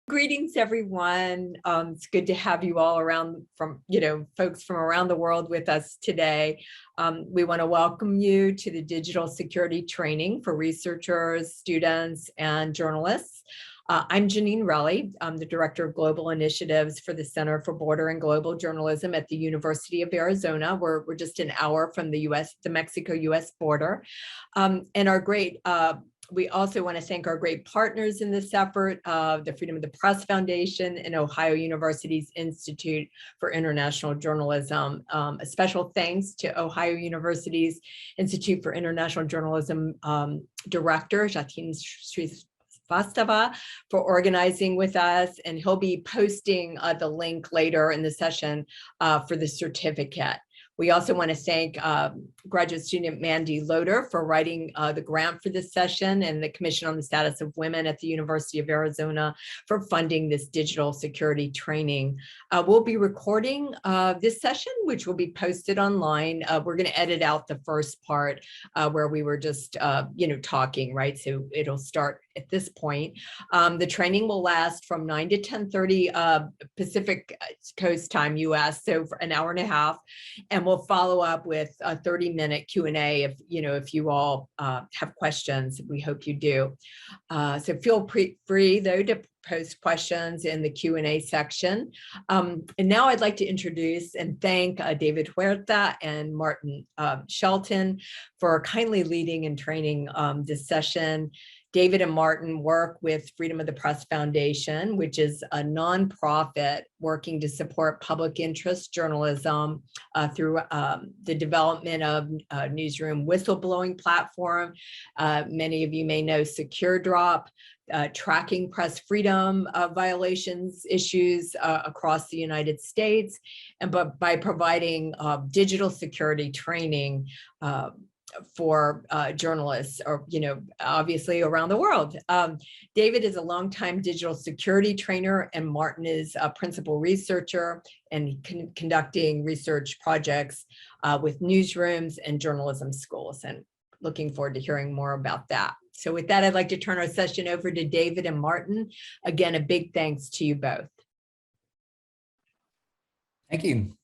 Greetings, everyone. It's good to have you all around folks from around the world with us today. We want to welcome you to the digital security training for researchers, students, and journalists. I'm Janine Relly. I'm the Director of Global Initiatives for the Center for Border and Global Journalism at the University of Arizona. We're just an hour from the Mexico-US border. We also want to thank our great partners in this effort, the Freedom of the Press Foundation and Ohio University's Institute for International Journalism. A special thanks to Ohio University's Institute for International Journalism Director, Jatin Srivastava, for organizing with us, and he'll be posting the link later in the session for the certificate. We also want to thank graduate student Mandy Loader for writing the grant for this session, and the Commission on the Status of Women at the University of Arizona for funding this digital security training. We'll be recording this session, which will be posted online. We're going to edit out the first part where we were just talking, right? So it'll start at this point. The training will last from 9 to 10:30 Pacific Coast time, US, so for an hour and a half. And we'll follow up with a 30-minute Q&A if you all have questions. We hope you do. So feel free though to post questions in the Q&A section. And now I'd like to introduce and thank David Huerta and Martin Shelton for kindly leading and training this session. David and Martin work with Freedom of the Press Foundation, which is a nonprofit working to support public interest journalism through the development of a newsroom whistleblowing platform. Many of you may know SecureDrop, tracking press freedom violations issues across the United States, and by providing digital security training for journalists, or obviously around the world. David is a longtime digital security trainer, and Martin is a principal researcher and conducting research projects with newsrooms and journalism schools, and looking forward to hearing more about that. So with that, I'd like to turn our session over to David and Martin. Again, a big thanks to you both. Thank you.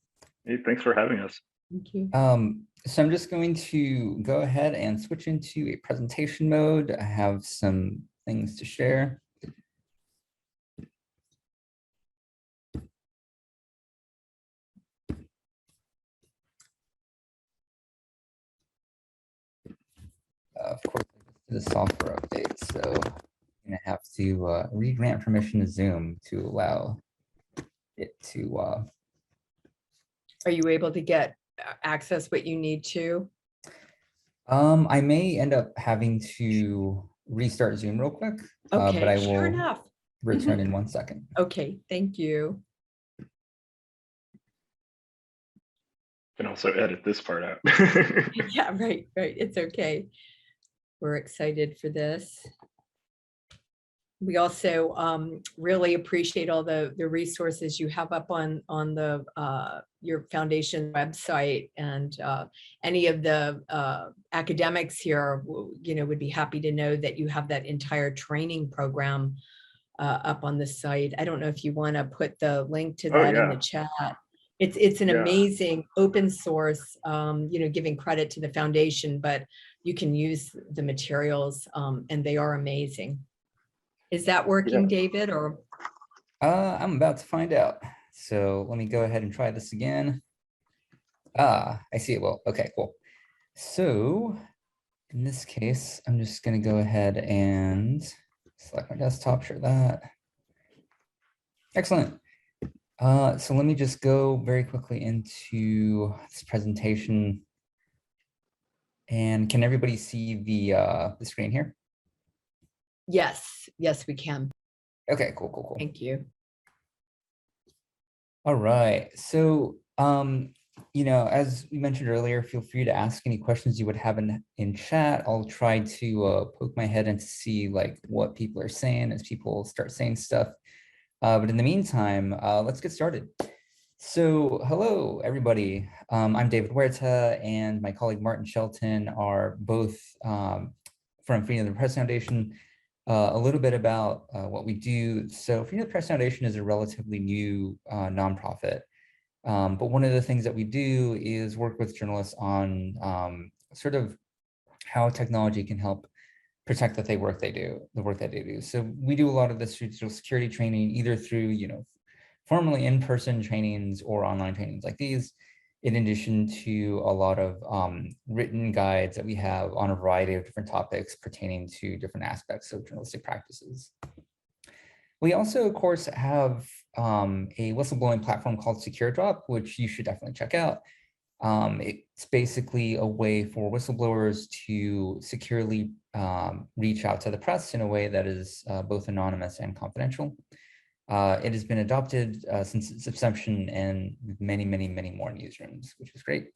Hey, thanks for having us. Thank you. So I'm just going to go ahead and switch into a presentation mode. I have some things to share. Of course, the software update, so I'm going to have to re-grant permission to Zoom to allow it to. Are you able to get access what you need to? I may end up having to restart Zoom real quick, Okay, but I sure will enough. return in 1 second. Okay, thank you. Can also edit this part out. Yeah, right. It's okay. We're excited for this. We also really appreciate all the resources you have up on the your foundation website, and any of the academics here, would be happy to know that you have that entire training program up on the site. I don't know if you want to put the link to that in the chat. It's an amazing open source, giving credit to the foundation, but you can use the materials and they are amazing. Is that working, David, or? I'm about to find out. So let me go ahead and try this again. I see it will. Okay, cool. So in this case, I'm just going to go ahead and select my desktop, share that. Excellent. So let me just go very quickly into this presentation. And can everybody see the screen here? Yes, we can. Okay, cool. Thank you. All right. So, as we mentioned earlier, feel free to ask any questions you would have in chat. I'll try to poke my head in to see what people are saying as people start saying stuff. But in the meantime, let's get started. So hello, everybody. I'm David Huerta, and my colleague Martin Shelton are both from Freedom of the Press Foundation. A little bit about what we do. So Freedom of the Press Foundation is a relatively new nonprofit. But one of the things that we do is work with journalists on sort of how technology can help protect the work they do. So we do a lot of this digital security training, either through, formally in-person trainings or online trainings like these, in addition to a lot of written guides that we have on a variety of different topics pertaining to different aspects of journalistic practices. We also, of course, have a whistleblowing platform called SecureDrop, which you should definitely check out. It's basically a way for whistleblowers to securely reach out to the press in a way that is both anonymous and confidential. It has been adopted since its inception in many, many, many more newsrooms, which is great.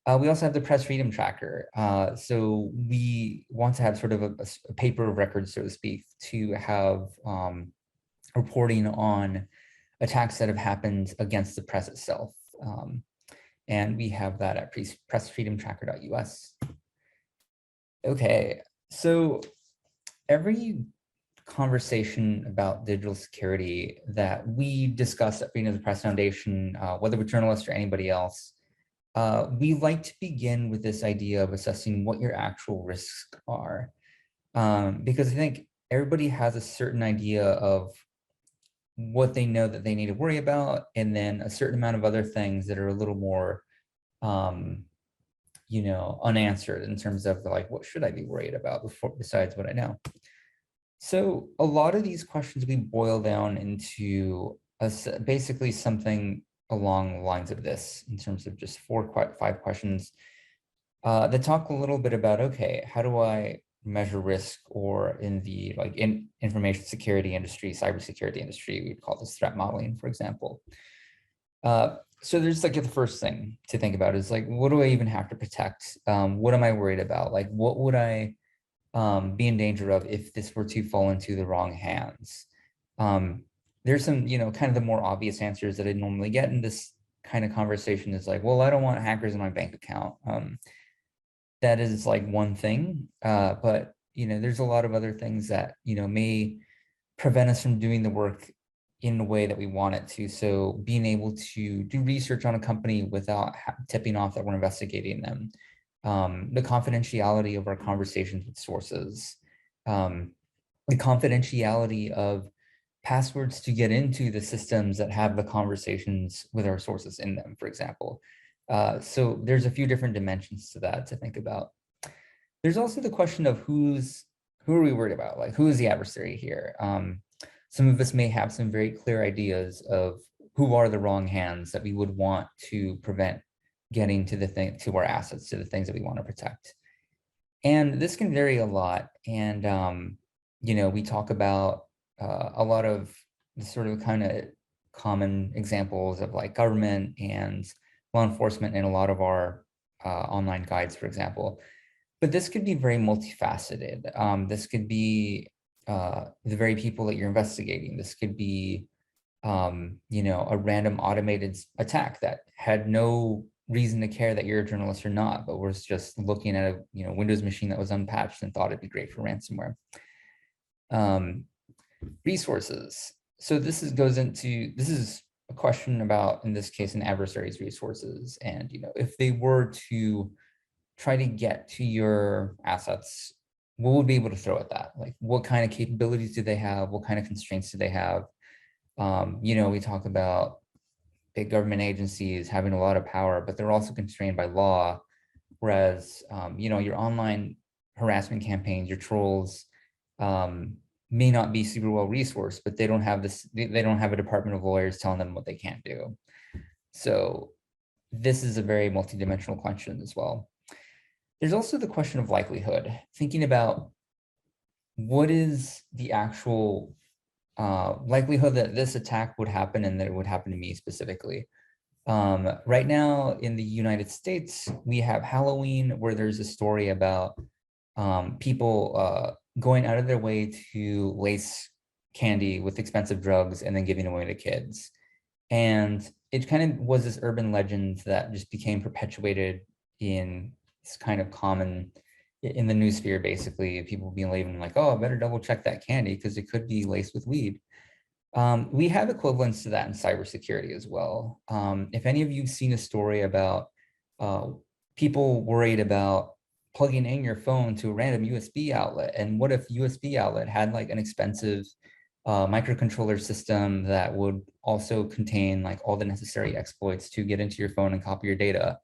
We also have the Press Freedom Tracker. So we want to have sort of a paper of record, so to speak, to have reporting on attacks that have happened against the press itself. And we have that at pressfreedomtracker.us. Okay, so every conversation about digital security that we discuss at Freedom of the Press Foundation, whether we're journalists or anybody else, we like to begin with this idea of assessing what your actual risks are. Because I think everybody has a certain idea of what they know that they need to worry about, and then a certain amount of other things that are a little more, unanswered in terms of like, what should I be worried about besides what I know? So a lot of these questions we boil down into basically something along the lines of this, in terms of just 5 questions that talk a little bit about, okay, how do I measure risk, or in the information security industry, cybersecurity industry, we'd call this threat modeling, for example. So there's the first thing to think about is what do I even have to protect? What am I worried about? What would I be in danger of if this were to fall into the wrong hands? There's some, kind of the more obvious answers that I normally get in this kind of conversation is well, I don't want hackers in my bank account. That is one thing, but there's a lot of other things that may prevent us from doing the work in the way that we want it to. So being able to do research on a company without tipping off that we're investigating them, the confidentiality of our conversations with sources, the confidentiality of passwords to get into the systems that have the conversations with our sources in them, for example. So there's a few different dimensions to that to think about. There's also the question of who are we worried about? Who is the adversary here? Some of us may have some very clear ideas of who are the wrong hands that we would want to prevent getting to our assets, to the things that we want to protect. And this can vary a lot. And, we talk about a lot of the sort of kind of common examples of government and law enforcement in a lot of our online guides, for example. But this could be very multifaceted. This could be the very people that you're investigating. This could be, a random automated attack that had no reason to care that you're a journalist or not, but was just looking at a Windows machine that was unpatched and thought it'd be great for ransomware. Resources. So this is a question about, in this case, an adversary's resources. And if they were to try to get to your assets, what would be able to throw at that? What kind of capabilities do they have? What kind of constraints do they have? We talk about big government agencies having a lot of power, but they're also constrained by law. Whereas, your online harassment campaigns, your trolls, may not be super well resourced, but they don't have they don't have a department of lawyers telling them what they can't do. So this is a very multidimensional question as well. There's also the question of likelihood, thinking about what is the actual likelihood that this attack would happen and that it would happen to me specifically. Right now in the United States, we have Halloween, where there's a story about people going out of their way to lace candy with expensive drugs and then giving away to kids. And it kind of was this urban legend that just became perpetuated in this kind of common in the news sphere, basically, people being labeling like, oh, I better double check that candy because it could be laced with weed. We have equivalents to that in cybersecurity as well. If any of you've seen a story about people worried about plugging in your phone to a random USB outlet, and what if USB outlet had like an expensive microcontroller system that would also contain like all the necessary exploits to get into your phone and copy your data?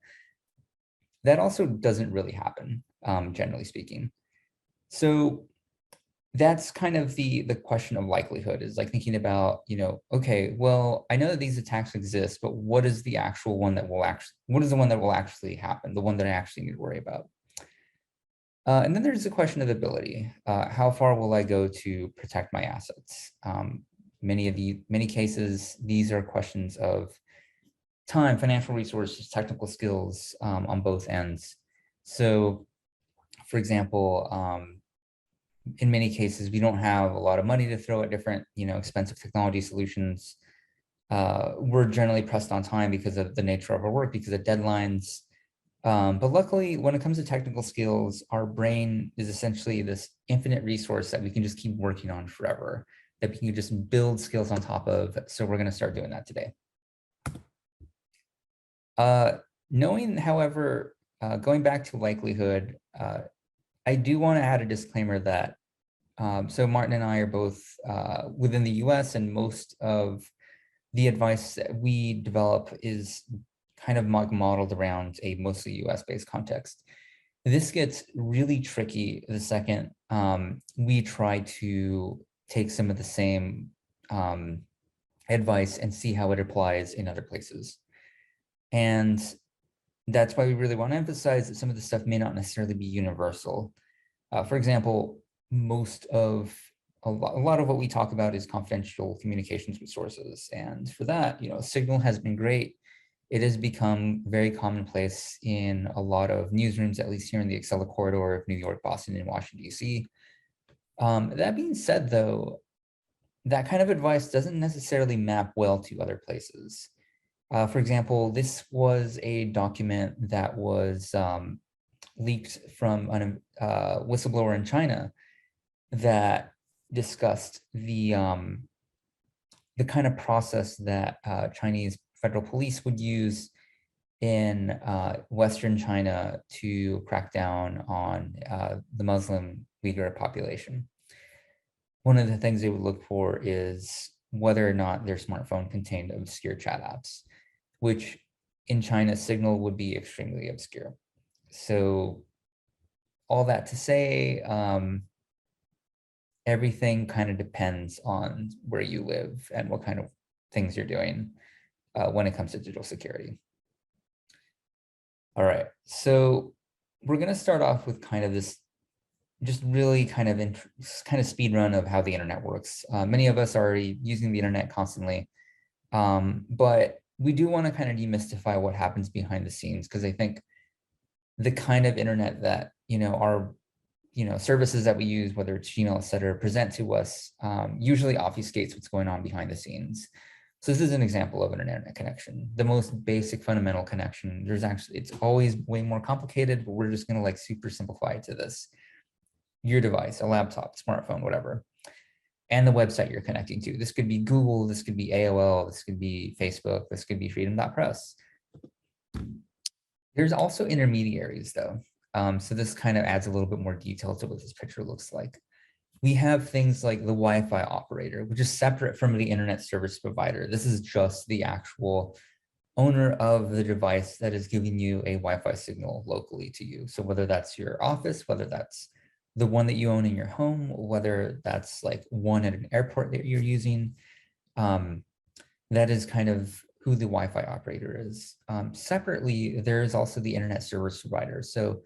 That also doesn't really happen, generally speaking. So that's kind of the question of likelihood, is like thinking about, okay, well, I know that these attacks exist, but what is the actual one that will actually happen, the one that I actually need to worry about? And then there's the question of ability. How far will I go to protect my assets? Many cases, these are questions of time, financial resources, technical skills on both ends. So, for example, in many cases, we don't have a lot of money to throw at different, expensive technology solutions. We're generally pressed on time because of the nature of our work, because of deadlines. But luckily, when it comes to technical skills, our brain is essentially this infinite resource that we can just keep working on forever, that we can just build skills on top of. So we're going to start doing that today. Knowing, however, going back to likelihood, I do want to add a disclaimer that, so Martin and I are both within the US, and most of the advice that we develop is kind of modeled around a mostly US-based context. This gets really tricky the second we try to take some of the same advice and see how it applies in other places. And that's why we really want to emphasize that some of the stuff may not necessarily be universal. For example, a lot of what we talk about is confidential communications with sources. And for that, Signal has been great. It has become very commonplace in a lot of newsrooms, at least here in the Acela corridor of New York, Boston, and Washington, D.C. That being said, though, that kind of advice doesn't necessarily map well to other places. For example, this was a document that was leaked from a whistleblower in China that discussed the kind of process that Chinese federal police would use in Western China to crack down on the Muslim Uyghur population. One of the things they would look for is whether or not their smartphone contained obscure chat apps, which in China, Signal would be extremely obscure. So all that to say, everything kind of depends on where you live and what kind of things you're doing when it comes to digital security. All right, so we're going to start off with kind of this, just really kind of speed run of how the internet works. Many of us are already using the internet constantly, but we do want to kind of demystify what happens behind the scenes, because I think the kind of internet that our services that we use, whether it's Gmail, et cetera, present to us, usually obfuscates what's going on behind the scenes. So this is an example of an internet connection, the most basic fundamental connection. It's always way more complicated, but we're just going to like super simplify it to this. Your device, a laptop, smartphone, whatever, and the website you're connecting to. This could be Google, this could be AOL, this could be Facebook, this could be freedom.press. There's also intermediaries though. So this kind of adds a little bit more detail to what this picture looks like. We have things like the Wi-Fi operator, which is separate from the internet service provider. This is just the actual owner of the device that is giving you a Wi-Fi signal locally to you. So whether that's your office, whether that's the one that you own in your home, whether that's like one at an airport that you're using, that is kind of who the Wi-Fi operator is. Separately, there is also the internet service provider. So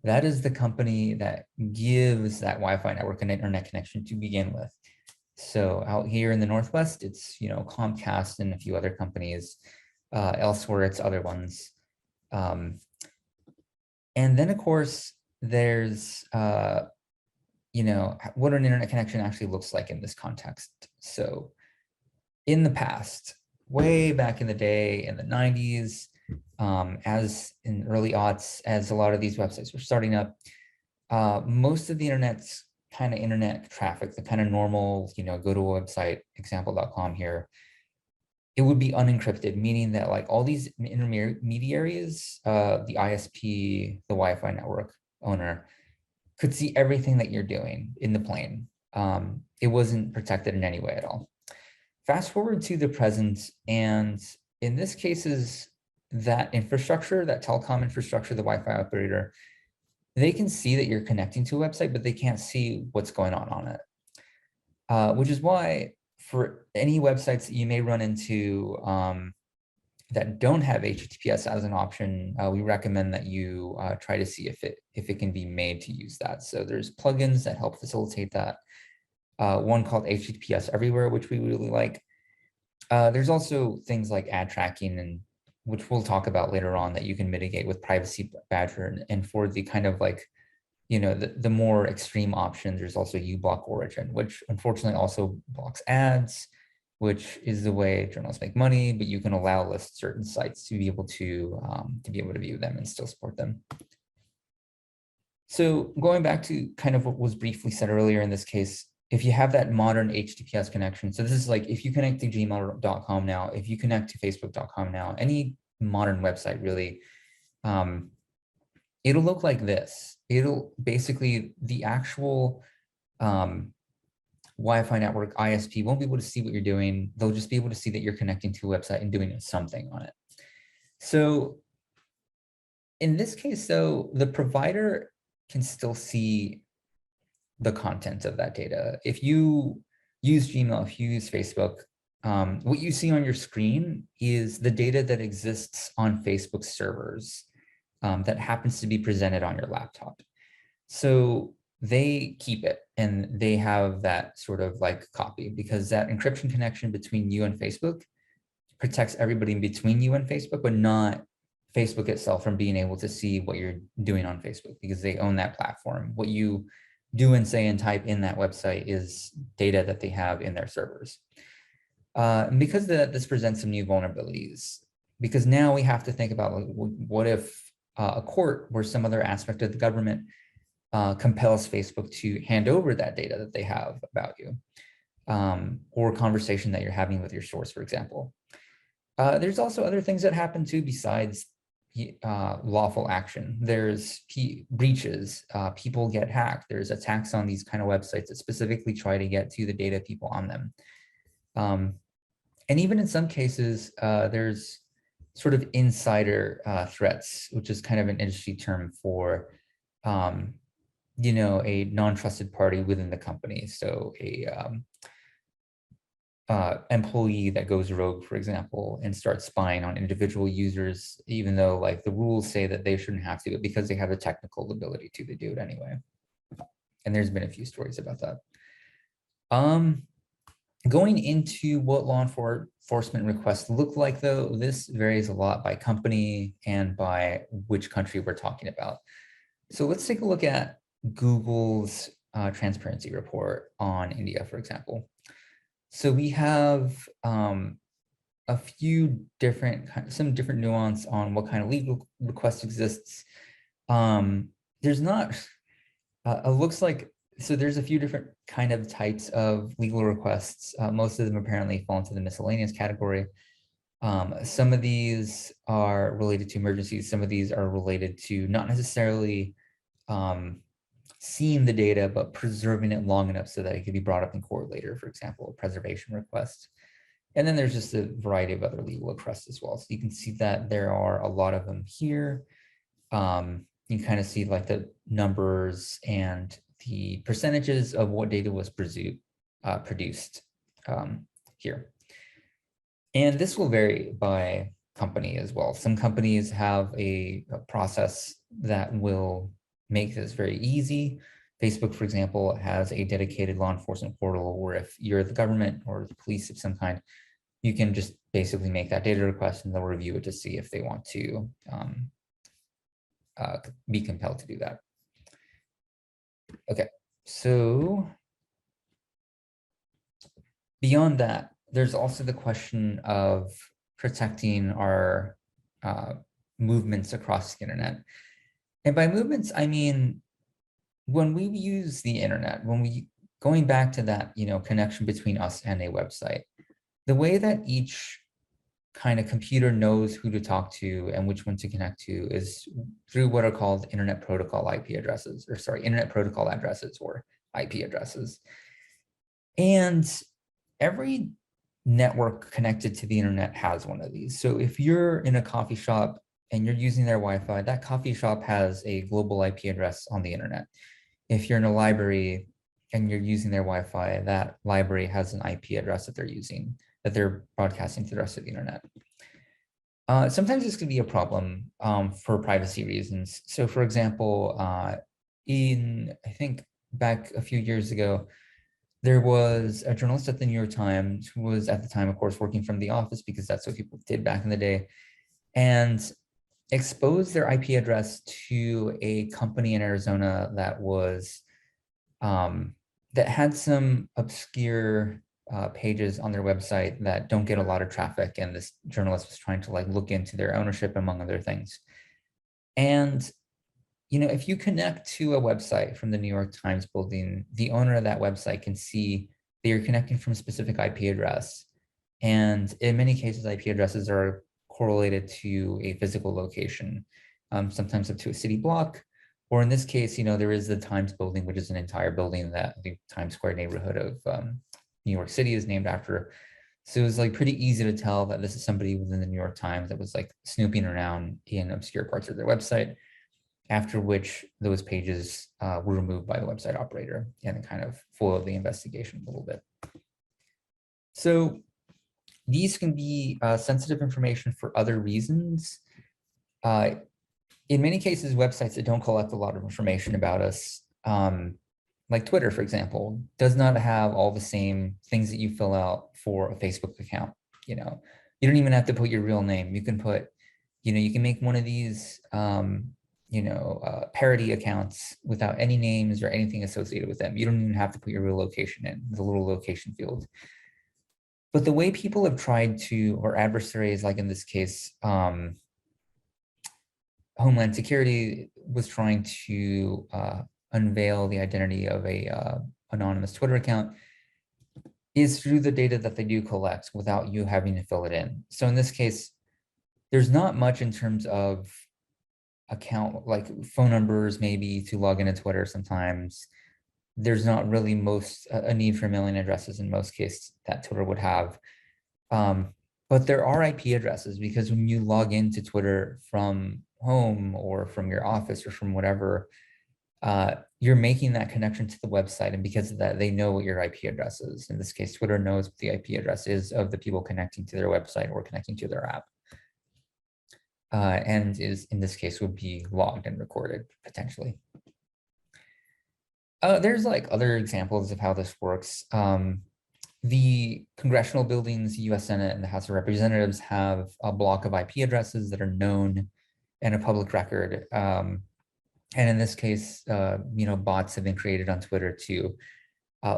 that is the company that gives that Wi-Fi network an internet connection to begin with. So out here in the Northwest, it's Comcast and a few other companies. Elsewhere, it's other ones. And then, of course, there's what an internet connection actually looks like in this context. So in the past, way back in the day, in the 90s, as in early aughts, as a lot of these websites were starting up, most of the internet's kind of internet traffic, the kind of normal, go to a website, example.com here, it would be unencrypted, meaning that like all these intermediaries, the ISP, the Wi-Fi network owner, could see everything that you're doing in the plane. It wasn't protected in any way at all. Fast forward to the present, and in this cases, that infrastructure, that telecom infrastructure, the Wi-Fi operator, they can see that you're connecting to a website, but they can't see what's going on it. Which is why for any websites that you may run into that don't have HTTPS as an option, we recommend that you try to see if it can be made to use that. So there's plugins that help facilitate that. One called HTTPS Everywhere, which we really like. There's also things like ad tracking, and which we'll talk about later on, that you can mitigate with Privacy Badger. And for the kind of like, the more extreme options, there's also uBlock Origin, which unfortunately also blocks ads, which is the way journalists make money, but you can allow list certain sites to be able to view them and still support them. So going back to kind of what was briefly said earlier in this case, if you have that modern HTTPS connection, so this is like if you connect to gmail.com now, if you connect to facebook.com now, any modern website really, it'll look like this. It'll basically, the actual Wi-Fi network ISP won't be able to see what you're doing. They'll just be able to see that you're connecting to a website and doing something on it. So in this case, though, the provider can still see the content of that data. If you use Gmail, if you use Facebook, what you see on your screen is the data that exists on Facebook servers that happens to be presented on your laptop. So they keep it and they have that sort of like copy, because that encryption connection between you and Facebook protects everybody in between you and Facebook, but not Facebook itself from being able to see what you're doing on Facebook, because they own that platform. What you do and say and type in that website is data that they have in their servers. And because of that, this presents some new vulnerabilities, because now we have to think about, like, what if a court or some other aspect of the government compels Facebook to hand over that data that they have about you, or conversation that you're having with your source, for example. There's also other things that happen too besides lawful action. There's breaches, people get hacked. There's attacks on these kind of websites that specifically try to get to the data of people on them. And even in some cases, there's sort of insider threats, which is kind of an industry term for, a non-trusted party within the company. So a employee that goes rogue, for example, and starts spying on individual users, even though like the rules say that they shouldn't have to, but because they have the technical ability to, they do it anyway. And there's been a few stories about that. Going into what law enforcement requests look like, though, this varies a lot by company and by which country we're talking about. So let's take a look at Google's transparency report on India, for example. So we have a few some different nuance on what kind of legal request exists. There's not, it looks like, so there's a few different kind of types of legal requests. Most of them apparently fall into the miscellaneous category. Some of these are related to emergencies. Some of these are related to not necessarily seeing the data, but preserving it long enough so that it could be brought up in court later, for example, a preservation request. And then there's just a variety of other legal requests as well. So you can see that there are a lot of them here. You kind of see like the numbers and the percentages of what data was produced here. And this will vary by company as well. Some companies have a process that will make this very easy. Facebook, for example, has a dedicated law enforcement portal where if you're the government or the police of some kind, you can just basically make that data request and they'll review it to see if they want to be compelled to do that. Okay, so beyond that, there's also the question of protecting our movements across the internet. And by movements, I mean when we use the internet, going back to that, connection between us and a website, the way that each kind of computer knows who to talk to and which one to connect to is through what are called Internet Protocol IP addresses, or sorry, Internet Protocol addresses or IP addresses. And every network connected to the internet has one of these. So if you're in a coffee shop and you're using their Wi-Fi, that coffee shop has a global IP address on the internet. If you're in a library and you're using their Wi-Fi, that library has an IP address that they're using, that they're broadcasting to the rest of the internet. Sometimes this could be a problem for privacy reasons. So for example, I think back a few years ago, there was a journalist at the New York Times who was at the time, of course, working from the office because that's what people did back in the day, and exposed their IP address to a company in Arizona that was that had some obscure pages on their website that don't get a lot of traffic, and this journalist was trying to look into their ownership, among other things. And if you connect to a website from the New York Times building, the owner of that website can see that you're connecting from a specific IP address. And in many cases, IP addresses are correlated to a physical location, sometimes up to a city block. Or in this case, there is the Times building, which is an entire building that the Times Square neighborhood of New York City is named after. So it was pretty easy to tell that this is somebody within the New York Times that was snooping around in obscure parts of their website, after which those pages were removed by the website operator and kind of foiled the investigation a little bit. So these can be sensitive information for other reasons. In many cases, websites that don't collect a lot of information about us, like Twitter, for example, does not have all the same things that you fill out for a Facebook account. You don't even have to put your real name. You can put, you can make one of these parody accounts without any names or anything associated with them. You don't even have to put your real location in the little location field. But the way people have tried to, or adversaries, like in this case, Homeland Security was trying to unveil the identity of a anonymous Twitter account, is through the data that they do collect without you having to fill it in. So in this case, there's not much in terms of account, phone numbers, maybe to log into Twitter sometimes. There's not really a need for mailing addresses in most cases that Twitter would have. But there are IP addresses, because when you log into Twitter from home or from your office or from whatever, you're making that connection to the website. And because of that, they know what your IP address is. In this case, Twitter knows what the IP address is of the people connecting to their website or connecting to their app. And in this case would be logged and recorded potentially. There's other examples of how this works. The congressional buildings, US Senate and the House of Representatives, have a block of IP addresses that are known and a public record. And in this case, bots have been created on Twitter to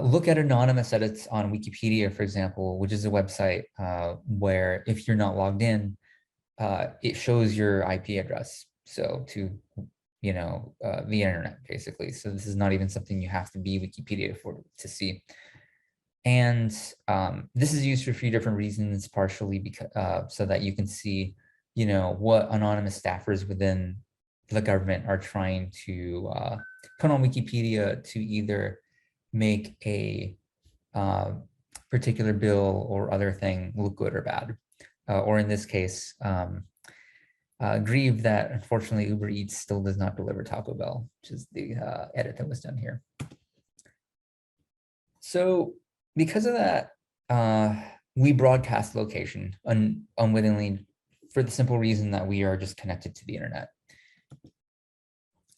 look at anonymous edits on Wikipedia, for example, which is a website where if you're not logged in, it shows your IP address. So to, the internet, basically. So this is not even something you have to be Wikipedia to see. And this is used for a few different reasons, partially because so that you can see, what anonymous staffers within the government are trying to put on Wikipedia to either make a particular bill or other thing look good or bad. Or in this case, grieve that unfortunately Uber Eats still does not deliver Taco Bell, which is the edit that was done here. So because of that, we broadcast location unwittingly for the simple reason that we are just connected to the internet.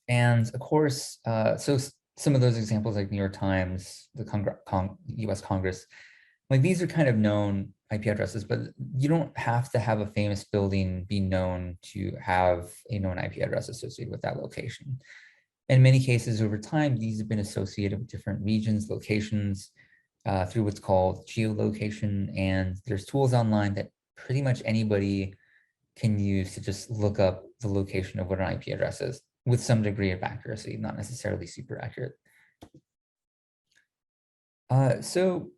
And of course, so some of those examples like New York Times, the US Congress, these are kind of known IP addresses, but you don't have to have a famous building be known to have a known IP address associated with that location. In many cases over time, these have been associated with different regions, locations, through what's called geolocation. And there's tools online that pretty much anybody can use to just look up the location of what an IP address is. with some degree of accuracy, not necessarily super accurate. So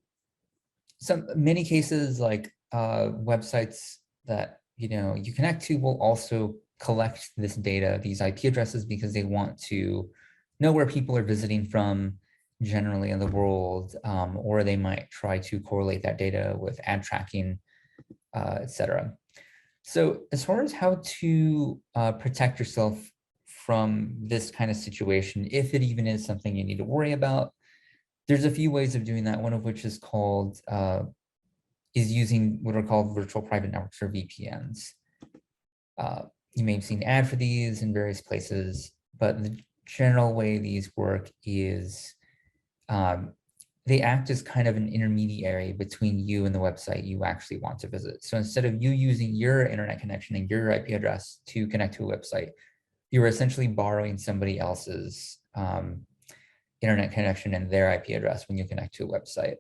many cases like websites that you connect to will also collect this data, these IP addresses, because they want to know where people are visiting from generally in the world, or they might try to correlate that data with ad tracking, etc. So as far as how to protect yourself from this kind of situation, if it even is something you need to worry about, there's a few ways of doing that, one of which is called is using what are called virtual private networks, or VPNs. You may have seen an ad for these in various places, but the general way these work is they act as kind of an intermediary between you and the website you actually want to visit. So instead of you using your internet connection and your IP address to connect to a website, you're essentially borrowing somebody else's internet connection and their IP address when you connect to a website,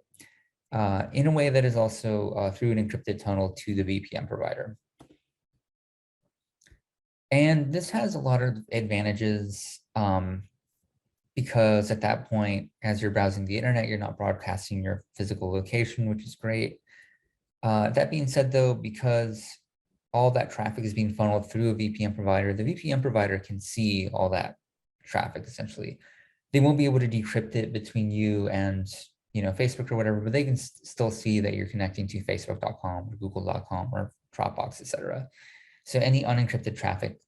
in a way that is also through an encrypted tunnel to the VPN provider. And this has a lot of advantages because at that point, as you're browsing the internet, you're not broadcasting your physical location, which is great. That being said, though, because all that traffic is being funneled through a VPN provider, the VPN provider can see all that traffic essentially. They won't be able to decrypt it between you and Facebook or whatever, but they can still see that you're connecting to facebook.com or google.com or Dropbox, etc. So any unencrypted traffic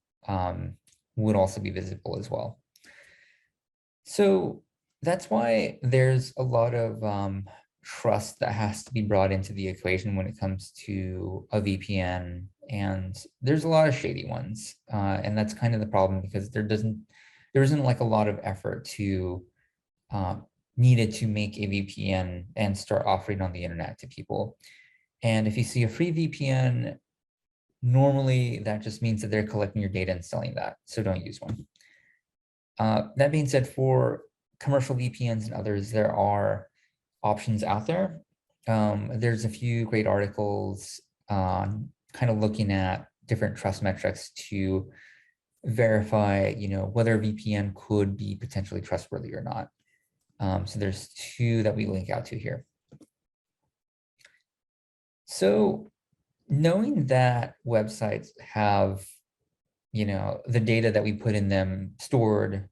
would also be visible as well. So that's why there's a lot of trust that has to be brought into the equation when it comes to a VPN. And there's a lot of shady ones. And that's kind of the problem, because there isn't like a lot of effort to needed to make a VPN and start offering on the internet to people. And if you see a free VPN, normally that just means that they're collecting your data and selling that. So don't use one. That being said, for commercial VPNs and others, there are options out there. There's a few great articles kind of looking at different trust metrics to verify, whether a VPN could be potentially trustworthy or not. So there's two that we link out to here. So knowing that websites have, the data that we put in them stored,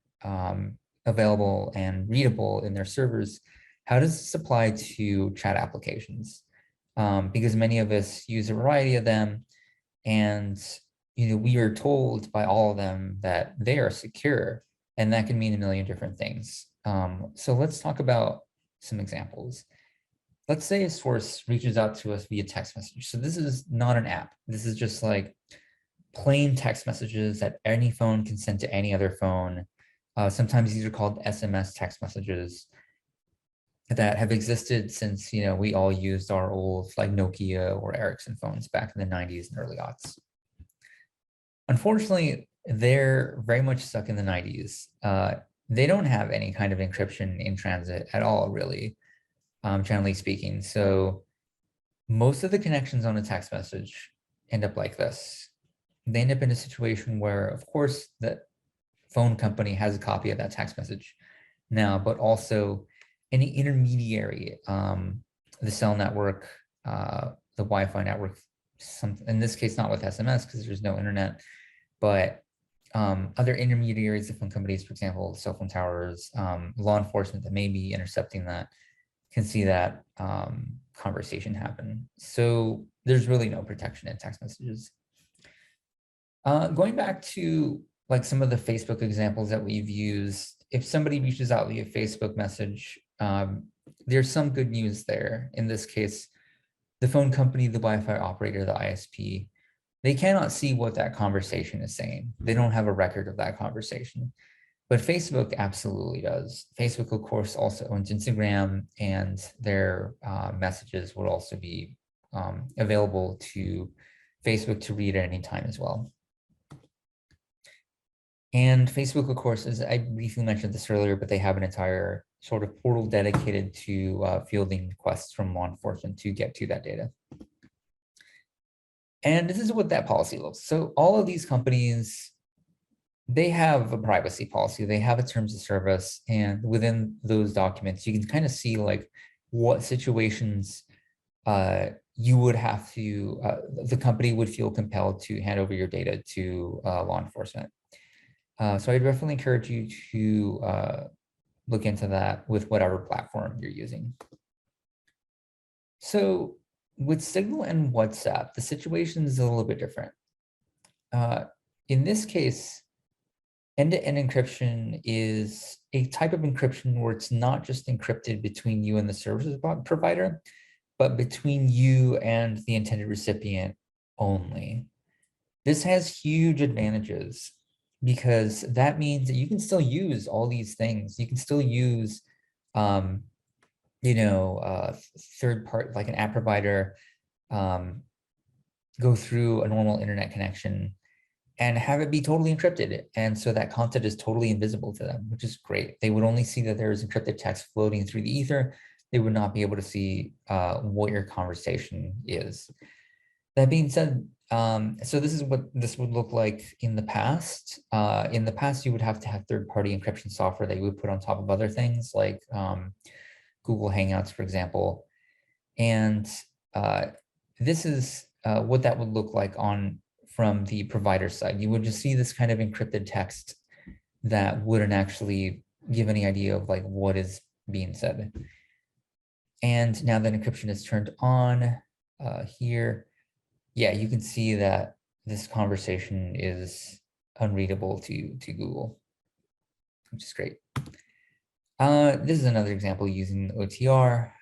available and readable in their servers, how does this apply to chat applications? Because many of us use a variety of them, and we are told by all of them that they are secure, and that can mean a million different things. So let's talk about some examples. Let's say a source reaches out to us via text message. So this is not an app. This is just like plain text messages that any phone can send to any other phone. Sometimes these are called SMS text messages that have existed since, we all used our old like Nokia or Ericsson phones back in the 90s and early aughts. Unfortunately, they're very much stuck in the 90s. They don't have any kind of encryption in transit at all, really, generally speaking. So most of the connections on a text message end up like this. They end up in a situation where, of course, the phone company has a copy of that text message now, but also any intermediary, the cell network, the Wi-Fi network, in this case, not with SMS because there's no internet, but other intermediaries of phone companies, for example, cell phone towers, law enforcement that may be intercepting that, can see that conversation happen. So there's really no protection in text messages. Going back to like some of the Facebook examples that we've used, if somebody reaches out via Facebook message, there's some good news there. In this case, the phone company, the Wi-Fi operator, the ISP, they cannot see what that conversation is saying. They don't have a record of that conversation. But Facebook absolutely does. Facebook, of course, also owns Instagram, and their messages will also be available to Facebook to read at any time as well. And Facebook, of course, as I briefly mentioned this earlier, but they have an entire sort of portal dedicated to fielding requests from law enforcement to get to that data. And this is what that policy looks. So all of these companies they have a privacy policy, they have a terms of service, and within those documents, you can kind of see like what situations you would have to, the company would feel compelled to hand over your data to law enforcement. So I definitely encourage you to look into that with whatever platform you're using. So with Signal and WhatsApp, the situation is a little bit different. In this case, end-to-end encryption is a type of encryption where it's not just encrypted between you and the service provider, but between you and the intended recipient only. This has huge advantages because that means that you can still use all these things. You can still use, third party, like an app provider, go through a normal internet connection and have it be totally encrypted. And so that content is totally invisible to them, which is great. They would only see that there is encrypted text floating through the ether. They would not be able to see what your conversation is. That being said, so this is what this would look like in the past. In the past, you would have to have third-party encryption software that you would put on top of other things like Google Hangouts, for example. And this is what that would look like from the provider side. You would just see this kind of encrypted text that wouldn't actually give any idea of like what is being said. And now that encryption is turned on here, yeah, you can see that this conversation is unreadable to Google, which is great. This is another example using OTR.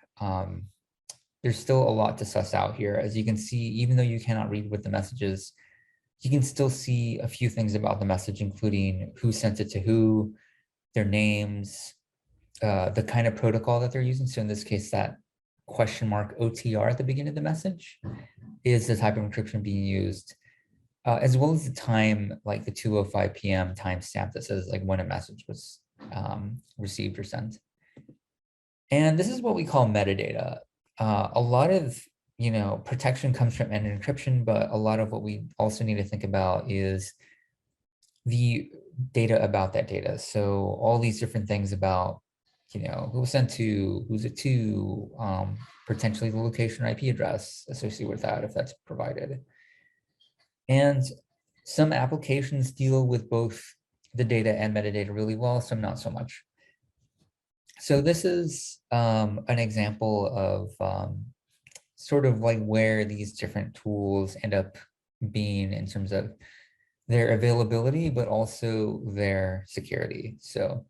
There's still a lot to suss out here. As you can see, even though you cannot read what the message is, you can still see a few things about the message, including who sent it to who, their names, the kind of protocol that they're using. So in this case, that question mark OTR at the beginning of the message is the type of encryption being used, as well as the time, like the 2:05 p.m. timestamp that says like when a message was received or sent. And this is what we call metadata. A lot of protection comes from end encryption, but a lot of what we also need to think about is the data about that data. So all these different things about, who was sent to, who's it to, potentially the location or IP address associated with that, if that's provided. And some applications deal with both the data and metadata really well, some not so much. So this is an example of sort of like where these different tools end up being in terms of their availability, but also their security. So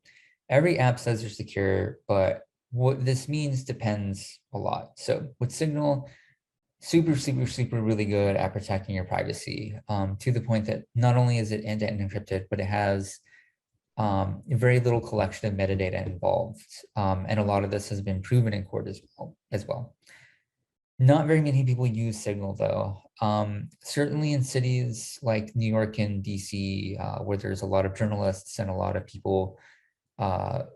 every app says they're secure, but what this means depends a lot. So with Signal, super really good at protecting your privacy, to the point that not only is it end-to-end encrypted, but it has very little collection of metadata involved. And a lot of this has been proven in court as well. Not very many people use Signal though. Certainly in cities like New York and DC, where there's a lot of journalists and a lot of people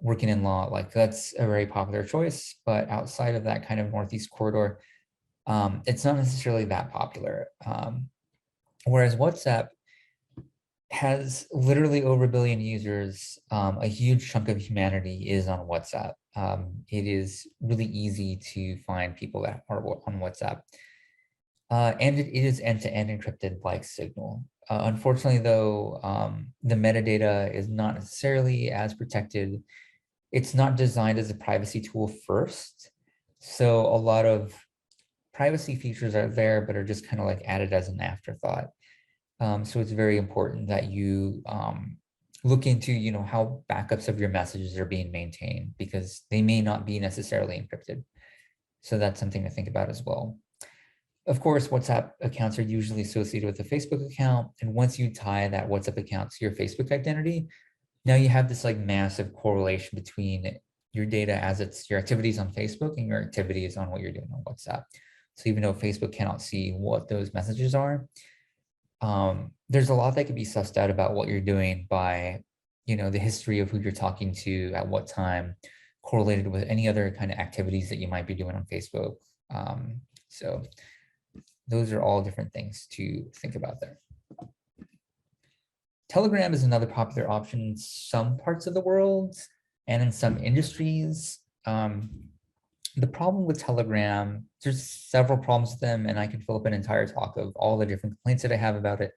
working in law, like that's a very popular choice. But outside of that kind of Northeast corridor, it's not necessarily that popular. Whereas WhatsApp has literally over 1 billion users. A huge chunk of humanity is on WhatsApp. It is really easy to find people that are on WhatsApp. And it is end-to-end encrypted like Signal. Unfortunately, though, the metadata is not necessarily as protected. It's not designed as a privacy tool first. So a lot of privacy features are there, but are just kind of like added as an afterthought. So it's very important that you look into, how backups of your messages are being maintained, because they may not be necessarily encrypted. So that's something to think about as well. Of course, WhatsApp accounts are usually associated with a Facebook account. And once you tie that WhatsApp account to your Facebook identity, now you have this like massive correlation between your data as it's your activities on Facebook and your activities on what you're doing on WhatsApp. So even though Facebook cannot see what those messages are, there's a lot that can be sussed out about what you're doing by, the history of who you're talking to at what time, correlated with any other kind of activities that you might be doing on Facebook. So those are all different things to think about there. Telegram is another popular option in some parts of the world and in some industries. The problem with Telegram, there's several problems with them, and I can fill up an entire talk of all the different complaints that I have about it.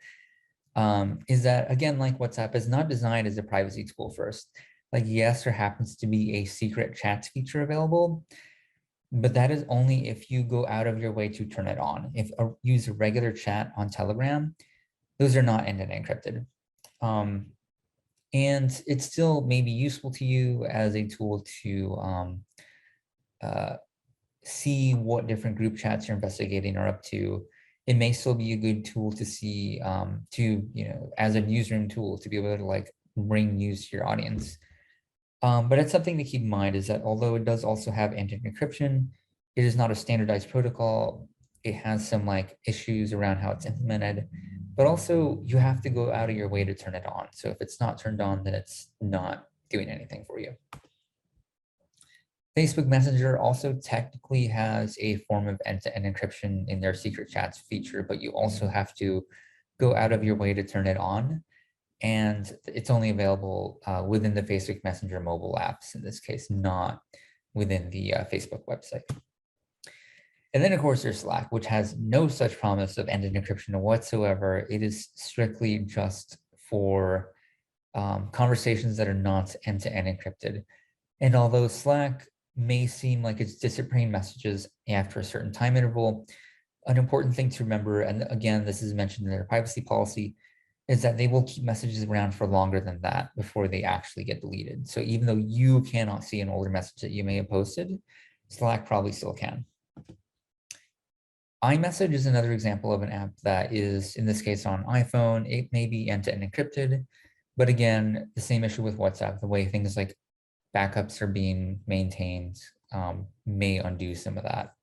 Is that, again, like WhatsApp, is not designed as a privacy tool first. Like, yes, there happens to be a secret chat feature available, but that is only if you go out of your way to turn it on. If you use a regular chat on Telegram, those are not end-to-end encrypted. And it still may be useful to you as a tool to see what different group chats you're investigating are up to. It may still be a good tool to see, as a newsroom tool to be able to like bring news to your audience. But it's something to keep in mind is that although it does also have end-to-end encryption, it is not a standardized protocol. It has some like issues around how it's implemented, but also you have to go out of your way to turn it on. So if it's not turned on, then it's not doing anything for you. Facebook Messenger also technically has a form of end-to-end encryption in their secret chats feature, but you also have to go out of your way to turn it on. And it's only available within the Facebook Messenger mobile apps, in this case, not within the Facebook website. And then, of course, there's Slack, which has no such promise of end-to-end encryption whatsoever. It is strictly just for conversations that are not end-to-end encrypted. And although Slack may seem like it's disappearing messages after a certain time interval, an important thing to remember, and again, this is mentioned in their privacy policy, is that they will keep messages around for longer than that before they actually get deleted. So even though you cannot see an older message that you may have posted, Slack probably still can. iMessage is another example of an app that is, in this case, on iPhone. It may be end-to-end encrypted, but again, the same issue with WhatsApp, the way things like backups are being maintained may undo some of that.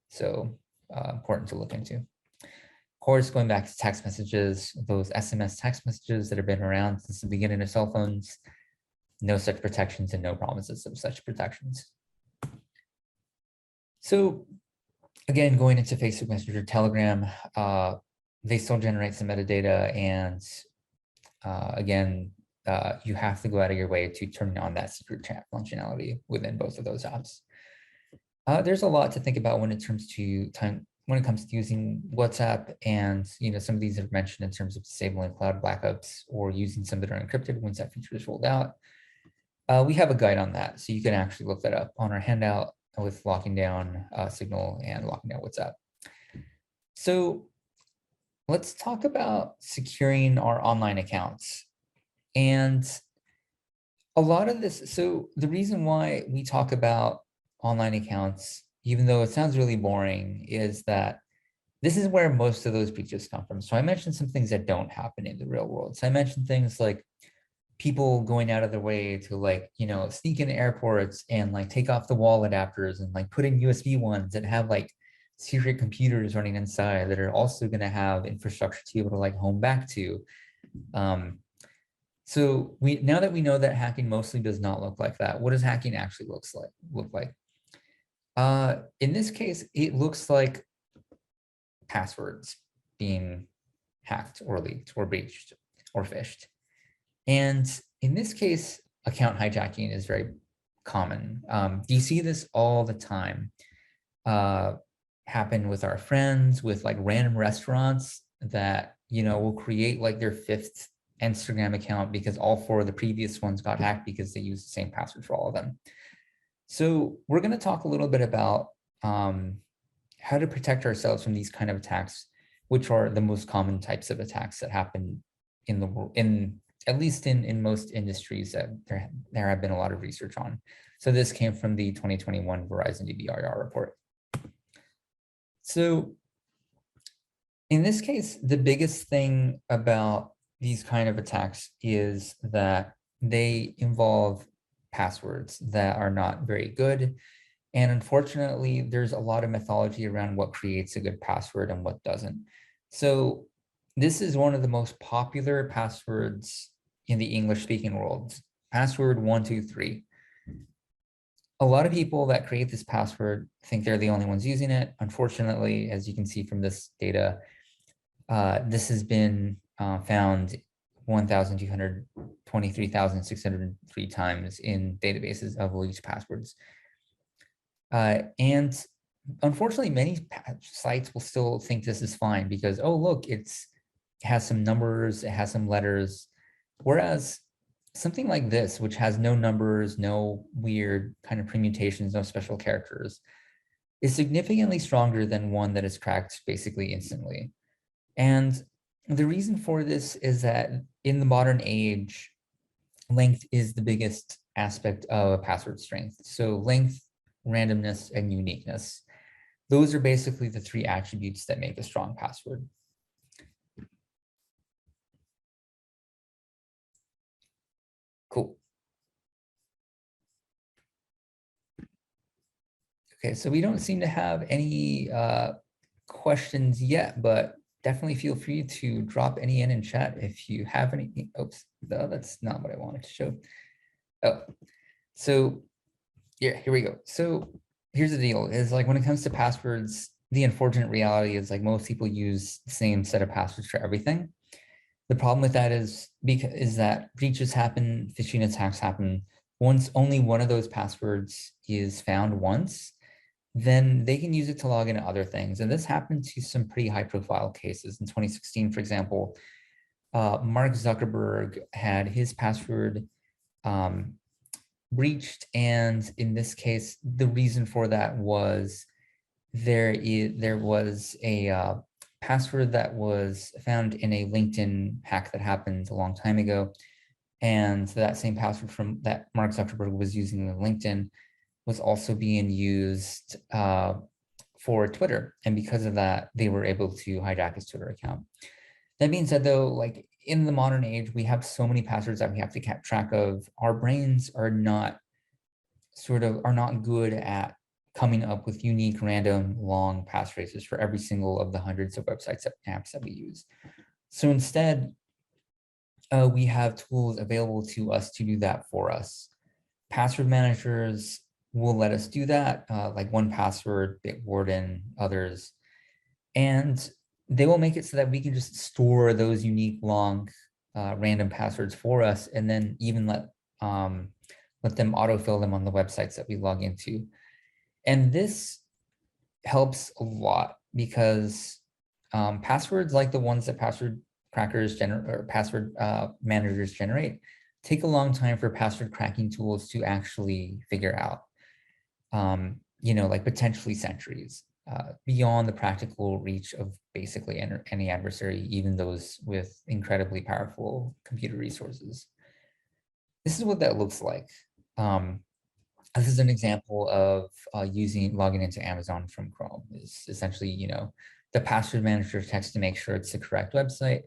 So important to look into. Of course, going back to text messages, those SMS text messages that have been around since the beginning of cell phones, no such protections and no promises of such protections. So again, going into Facebook Messenger, Telegram, they still generate some metadata, and again, you have to go out of your way to turn on that secret chat functionality within both of those apps. There's a lot to think about when it comes to using WhatsApp, and some of these are mentioned in terms of disabling cloud backups or using some that are encrypted once that feature is rolled out. We have a guide on that, so you can actually look that up on our handout with locking down Signal and locking down WhatsApp. So let's talk about securing our online accounts. And a lot of this, so the reason why we talk about online accounts, even though it sounds really boring, is that this is where most of those breaches come from. So I mentioned some things that don't happen in the real world. So I mentioned things like people going out of their way to sneak into airports and take off the wall adapters and put in USB ones that have secret computers running inside that are also going to have infrastructure to be able to home back to. So now that we know that hacking mostly does not look like that, what does hacking actually look like? In this case, it looks like passwords being hacked or leaked or breached or phished. And in this case, account hijacking is very common. You see this all the time happen with our friends, with random restaurants that, will create their fifth Instagram account because all four of the previous ones got hacked because they used the same password for all of them. So we're going to talk a little bit about how to protect ourselves from these kind of attacks, which are the most common types of attacks that happen in the world, at least in most industries that there have been a lot of research on. So this came from the 2021 Verizon DBIR report. So in this case, the biggest thing about these kind of attacks is that they involve passwords that are not very good. And unfortunately, there's a lot of mythology around what creates a good password and what doesn't. So this is one of the most popular passwords in the English-speaking world, password 123. A lot of people that create this password think they're the only ones using it. Unfortunately, as you can see from this data, this has been found 1,223,603 times in databases of least passwords. And unfortunately, many sites will still think this is fine because, oh, look, it has some numbers, it has some letters. Whereas something like this, which has no numbers, no weird kind of permutations, no special characters, is significantly stronger than one that is cracked basically instantly. And the reason for this is that in the modern age, length is the biggest aspect of a password strength. So length, randomness, and uniqueness. Those are basically the three attributes that make a strong password. Cool. Okay, so we don't seem to have any questions yet, but definitely feel free to drop any in chat if you have any. Oops, no, that's not what I wanted to show. Oh, so yeah, here we go. So here's the deal is like when it comes to passwords, the unfortunate reality is like most people use the same set of passwords for everything. The problem with that is that breaches happen, phishing attacks happen. Once only one of those passwords is found once, then they can use it to log into other things. And this happened to some pretty high profile cases. In 2016, for example, Mark Zuckerberg had his password breached. And in this case, the reason for that was there was a password that was found in a LinkedIn hack that happened a long time ago. And that same password from that Mark Zuckerberg was using in LinkedIn was also being used for Twitter. And because of that, they were able to hijack his Twitter account. That being said, though, like in the modern age, we have so many passwords that we have to keep track of. Our brains are not good at coming up with unique, random, long passphrases for every single of the hundreds of websites and apps that we use. So instead, we have tools available to us to do that for us. Password managers will let us do that, like 1Password, Bitwarden, others. And they will make it so that we can just store those unique, long, random passwords for us, and then even let them autofill them on the websites that we log into. And this helps a lot because passwords like the ones that password crackers or password managers generate take a long time for password cracking tools to actually figure out, like potentially centuries beyond the practical reach of basically any adversary, even those with incredibly powerful computer resources. This is what that looks like. This is an example of logging into Amazon from Chrome. It's essentially, the password manager checks to make sure it's the correct website.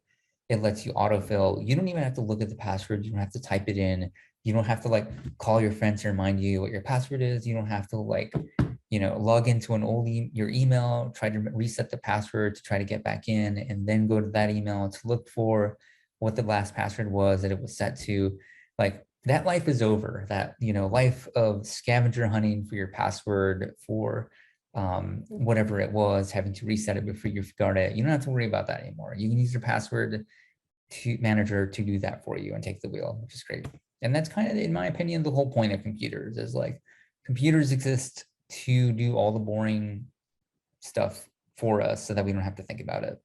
It lets you autofill. You don't even have to look at the password. You don't have to type it in. You don't have to call your friends to remind you what your password is. You don't have to log into your email, try to reset the password to try to get back in, and then go to that email to look for what the last password was that it was set to. That life is over. That, life of scavenger hunting for your password for whatever it was, having to reset it before you forgot it. You don't have to worry about that anymore. You can use your password manager to do that for you and take the wheel, which is great. And that's kind of, in my opinion, the whole point of computers is computers exist to do all the boring stuff for us so that we don't have to think about it.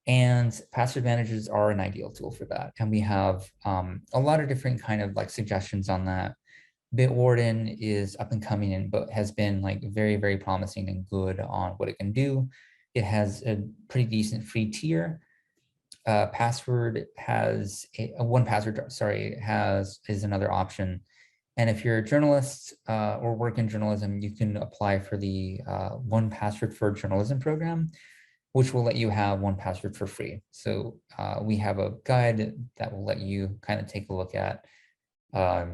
And password managers are an ideal tool for that. And we have a lot of different kind of suggestions on that. Bitwarden is up and coming but has been very, very promising and good on what it can do. It has a pretty decent free tier. Password has is another option. And if you're a journalist or work in journalism, you can apply for the 1Password for Journalism program, which will let you have 1Password for free. So we have a guide that will let you kind of take a look at, how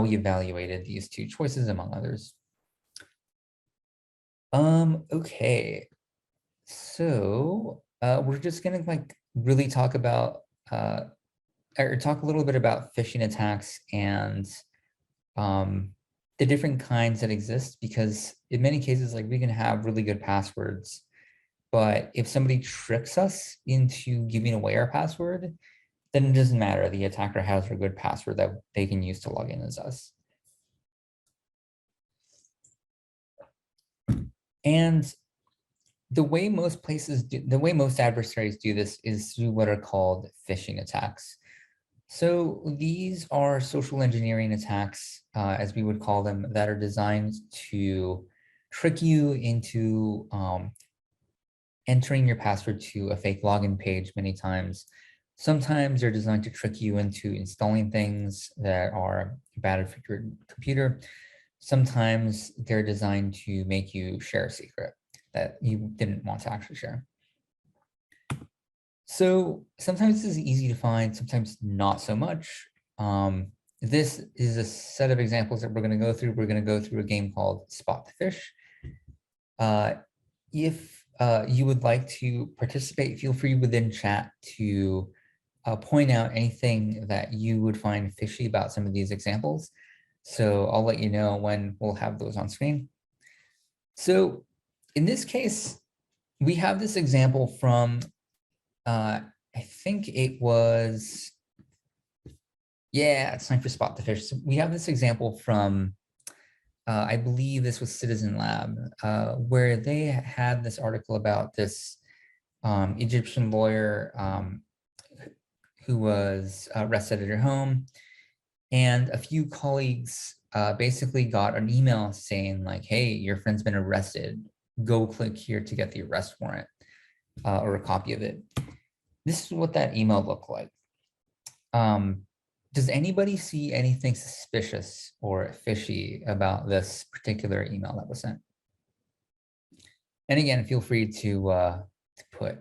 we evaluated these two choices among others. Okay, so we're just gonna really talk about or talk a little bit about phishing attacks and the different kinds that exist, because in many cases, we can have really good passwords But if somebody tricks us into giving away our password, then it doesn't matter. The attacker has a good password that they can use to log in as us. And the way most adversaries do this is through what are called phishing attacks. So these are social engineering attacks, as we would call them, that are designed to trick you into entering your password to a fake login page many times. Sometimes they're designed to trick you into installing things that are bad for your computer. Sometimes they're designed to make you share a secret that you didn't want to actually share. So sometimes this is easy to find, sometimes not so much. This is a set of examples that we're going to go through. We're going to go through a game called Spot the Fish. If you would like to participate, feel free within chat to point out anything that you would find fishy about some of these examples. So I'll let you know when we'll have those on screen. So in this case, we have this example from, I think it was, yeah, it's time for Spot the Fish. So we have this example from, I believe this was Citizen Lab, where they had this article about this Egyptian lawyer who was arrested at her home. And a few colleagues basically got an email saying like, hey, your friend's been arrested. Go click here to get the arrest warrant or a copy of it. This is what that email looked like. Does anybody see anything suspicious or fishy about this particular email that was sent? And again, feel free to put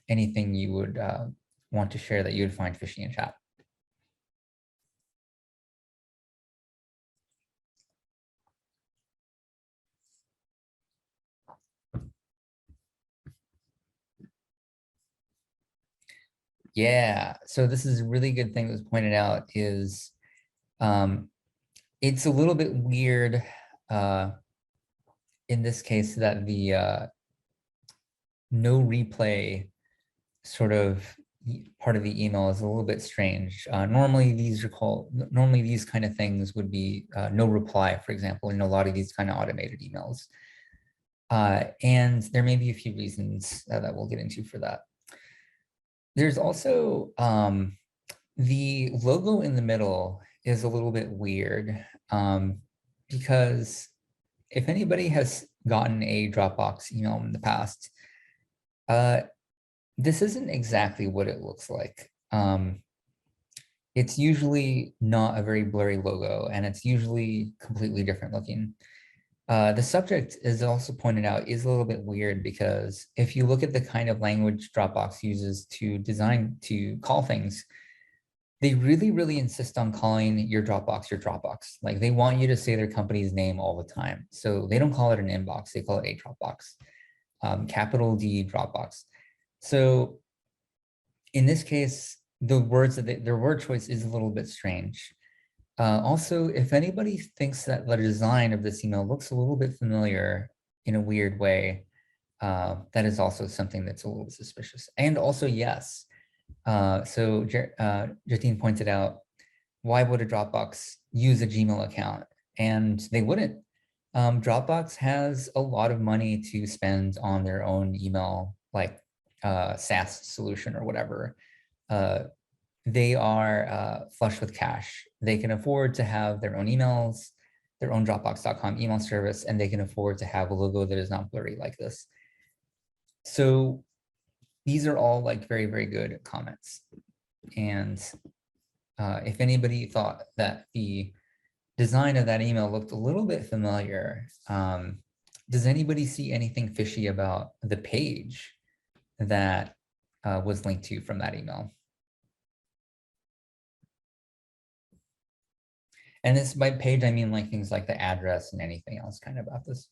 anything you would want to share that you would find fishy in chat. Yeah, so this is a really good thing that was pointed out is it's a little bit weird in this case that the no replay sort of part of the email is a little bit strange. Normally these kind of things would be no reply, for example, in a lot of these kind of automated emails. And there may be a few reasons that we'll get into for that. There's also the logo in the middle is a little bit weird because if anybody has gotten a Dropbox email in the past, this isn't exactly what it looks like. It's usually not a very blurry logo, and it's usually completely different looking. The subject, is also pointed out, is a little bit weird because if you look at the kind of language Dropbox uses to call things, they really, really insist on calling your Dropbox. Like they want you to say their company's name all the time. So they don't call it an inbox, they call it a Dropbox, capital D Dropbox. So in this case, the words that their word choice is a little bit strange. Also, if anybody thinks that the design of this email looks a little bit familiar in a weird way, that is also something that's a little suspicious. And also, yes, so Jatine pointed out, why would a Dropbox use a Gmail account? And they wouldn't. Dropbox has a lot of money to spend on their own email, like SaaS solution or whatever. They are flush with cash. They can afford to have their own emails, their own Dropbox.com email service, and they can afford to have a logo that is not blurry like this. So these are all like very, very good comments. And if anybody thought that the design of that email looked a little bit familiar, does anybody see anything fishy about the page that was linked to from that email? And this by page, I mean like things like the address and anything else kind of about this.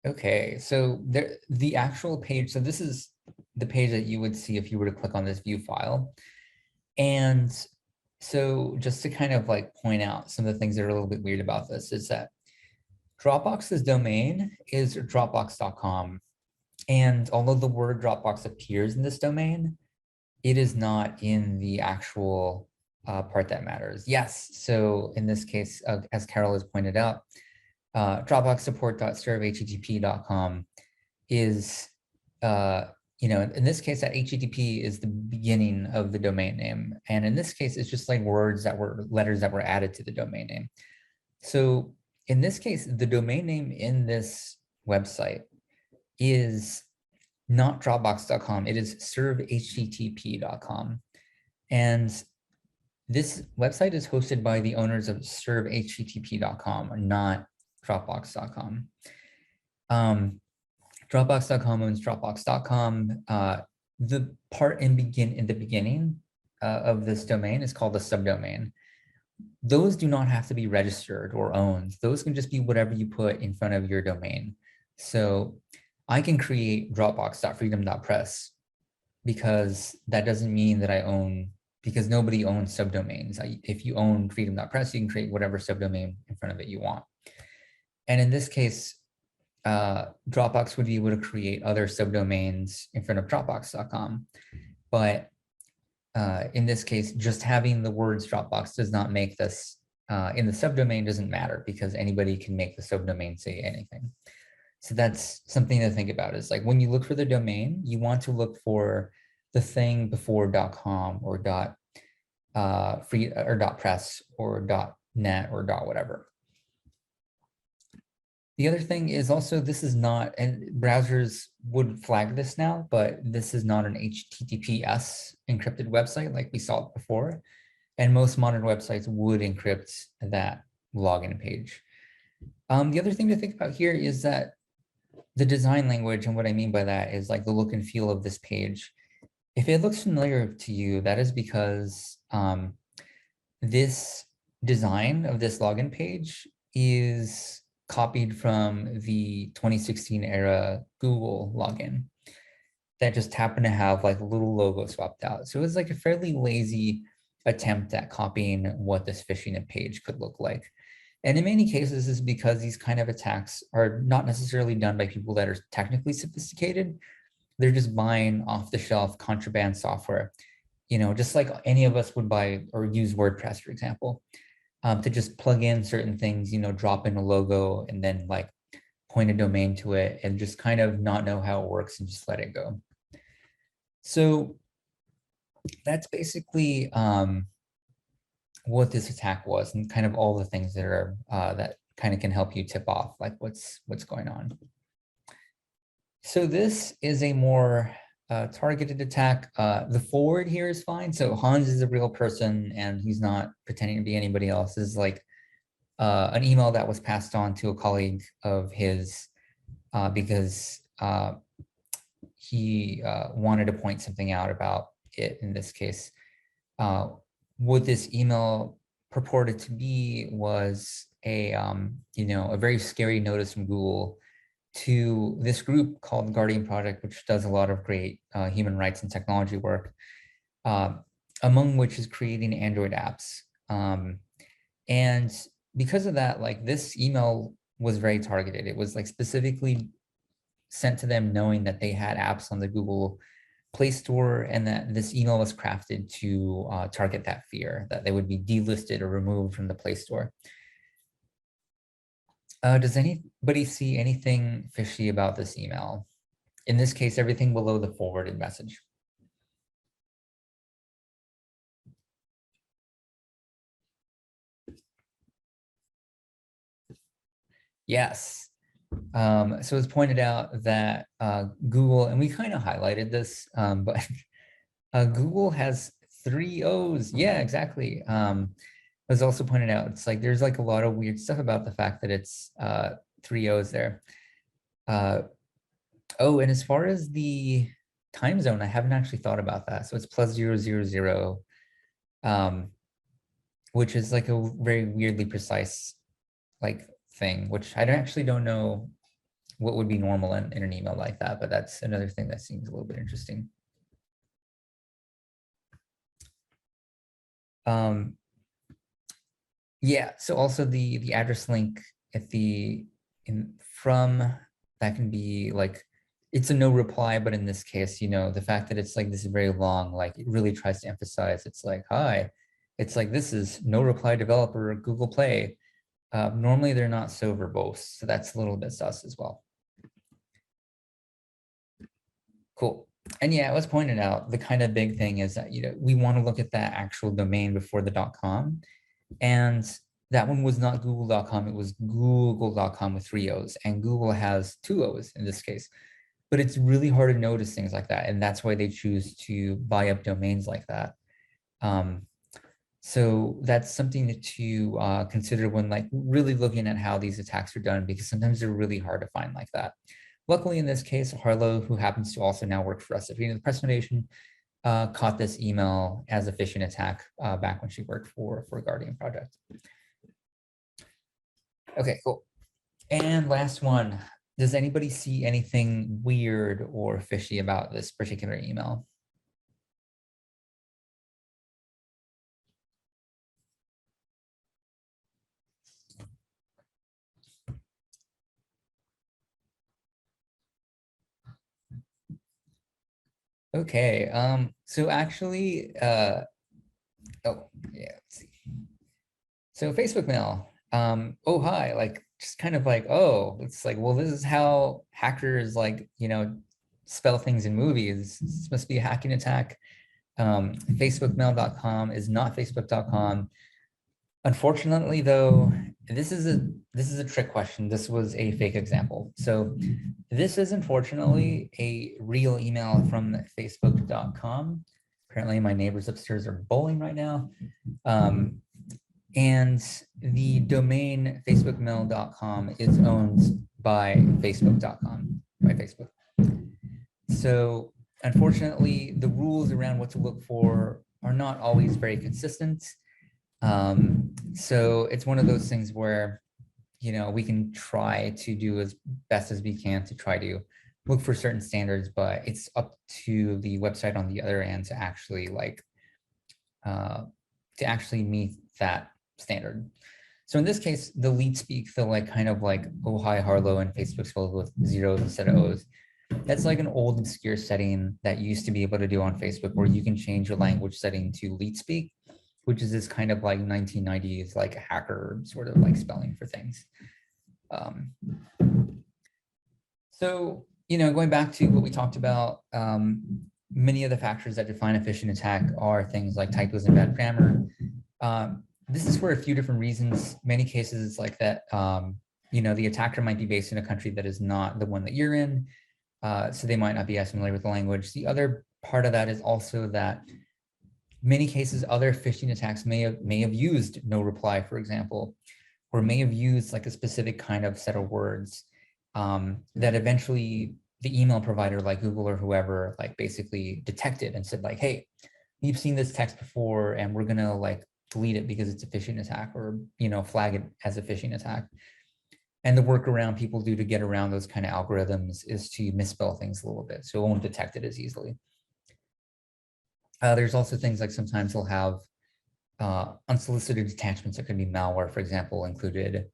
Okay, so there, the actual page, so this is the page that you would see if you were to click on this view file. And so just to kind of like point out some of the things that are a little bit weird about this is that Dropbox's domain is dropbox.com. And although the word Dropbox appears in this domain, it is not in the actual part that matters. Yes, so in this case, as Carol has pointed out, Dropbox support.serve.http.com is, in this case, that HTTP is the beginning of the domain name. And in this case, it's just like letters that were added to the domain name. So in this case, the domain name in this website is not dropbox.com, it is servehttp.com. And this website is hosted by the owners of servehttp.com, not dropbox.com. Dropbox.com owns dropbox.com. The part in the beginning of this domain is called a subdomain. Those do not have to be registered or owned. Those can just be whatever you put in front of your domain. So I can create dropbox.freedom.press because that doesn't mean that I own, because nobody owns subdomains. If you own freedom.press, you can create whatever subdomain in front of it you want. And in this case, Dropbox would be able to create other subdomains in front of dropbox.com. But in this case, just having the words Dropbox does not make this, in the subdomain doesn't matter because anybody can make the subdomain say anything. So that's something to think about, is like when you look for the domain, you want to look for the thing before .com or .free or .press or .net or .whatever. The other thing is also, this is not, and browsers would flag this now, but this is not an HTTPS encrypted website like we saw before. And most modern websites would encrypt that login page. The other thing to think about here is that the design language, and what I mean by that is like the look and feel of this page. If it looks familiar to you, that is because this design of this login page is copied from the 2016 era Google login that just happened to have like a little logo swapped out. So it was like a fairly lazy attempt at copying what this phishing page could look like. And in many cases, this is because these kind of attacks are not necessarily done by people that are technically sophisticated. They're just buying off the shelf contraband software, just like any of us would buy or use WordPress, for example. To just plug in certain things, drop in a logo and then like point a domain to it and just kind of not know how it works and just let it go. So that's basically what this attack was, and kind of all the things that are that kind of can help you tip off like what's going on. So this is a more targeted attack. The forward here is fine. So Hans is a real person and he's not pretending to be anybody else. This is like an email that was passed on to a colleague of his because he wanted to point something out about it. In this case, what this email purported to be was a a very scary notice from Google to this group called Guardian Project, which does a lot of great human rights and technology work, among which is creating Android apps. And because of that, like this email was very targeted. It was like specifically sent to them knowing that they had apps on the Google Play Store, and that this email was crafted to target that fear that they would be delisted or removed from the Play Store. Does anybody see anything fishy about this email? In this case, everything below the forwarded message. Yes. So it's pointed out that Google, and we kind of highlighted this, but Google has 3 O's. Yeah, exactly. It was also pointed out, it's like there's like a lot of weird stuff about the fact that it's 3 O's there. Oh, and as far as the time zone, I haven't actually thought about that. So it's +000, which is like a very weirdly precise like thing, which I actually don't know what would be normal in an email like that, but that's another thing that seems a little bit interesting. Yeah, so also the address link at from that can be like, it's a no reply, but in this case, you know, the fact that it's like this is very long, like it really tries to emphasize it's like, hi, it's like this is no reply developer Google Play. Normally they're not so verbose, so that's a little bit sus as well. Cool. And yeah, it was pointed out, the kind of big thing is that, you know, we want to look at that actual domain before the .com. And that one was not google.com, it was google.com with 3 O's, and Google has 2 O's in this case. But it's really hard to notice things like that. And that's why they choose to buy up domains like that. So that's something to consider when like really looking at how these attacks are done, because sometimes they're really hard to find like that. Luckily, in this case, Harlow, who happens to also now work for us at Freedom of the Press Foundation, caught this email as a phishing attack back when she worked for Guardian Project. Okay, cool. And last one, does anybody see anything weird or fishy about this particular email? Okay, so actually, oh yeah, let's see. So Facebook mail, oh hi, like just kind of like, oh, it's like, well, this is how hackers like, you know, spell things in movies. This must be a hacking attack. Facebookmail.com is not facebook.com. Unfortunately, though, this is a trick question. This was a fake example. So this is unfortunately a real email from facebook.com. Apparently my neighbors upstairs are bowling right now. And the domain facebookmail.com is owned by facebook.com, by Facebook. So unfortunately, the rules around what to look for are not always very consistent. So it's one of those things where, you know, we can try to do as best as we can to try to look for certain standards, but it's up to the website on the other end to actually like, to actually meet that standard. So in this case, the lead speak, the like kind of like, oh, hi, Harlow, and Facebook spelled with zeros instead of O's. That's like an old obscure setting that you used to be able to do on Facebook, where you can change your language setting to lead speak, which is this kind of like 1990s like hacker sort of like spelling for things. So, you know, going back to what we talked about, many of the factors that define a phishing attack are things like typos and bad grammar. This is for a few different reasons. Many cases it's like that, you know, the attacker might be based in a country that is not the one that you're in. So they might not be as familiar with the language. The other part of that is also that many cases, other phishing attacks may have used no reply, for example, or may have used like a specific kind of set of words that eventually the email provider like Google or whoever like basically detected and said like, hey, you've seen this text before and we're gonna like delete it because it's a phishing attack, or, you know, flag it as a phishing attack. And the workaround people do to get around those kind of algorithms is to misspell things a little bit, so it won't detect it as easily. There's also things like sometimes they'll have unsolicited attachments that could be malware, for example, included.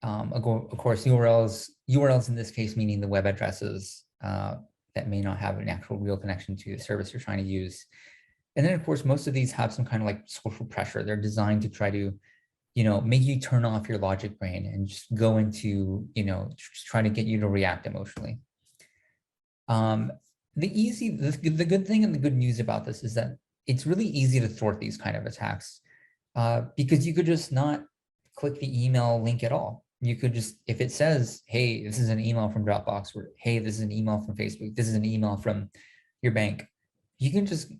Of course, URLs in this case, meaning the web addresses that may not have an actual real connection to the service you're trying to use. And then, of course, most of these have some kind of like social pressure. They're designed to try to, you know, make you turn off your logic brain and just go into, you know, try to get you to react emotionally. The good thing and the good news about this is that it's really easy to thwart these kind of attacks because you could just not click the email link at all. You could just, if it says, hey, this is an email from Dropbox, or hey, this is an email from Facebook, this is an email from your bank, you can just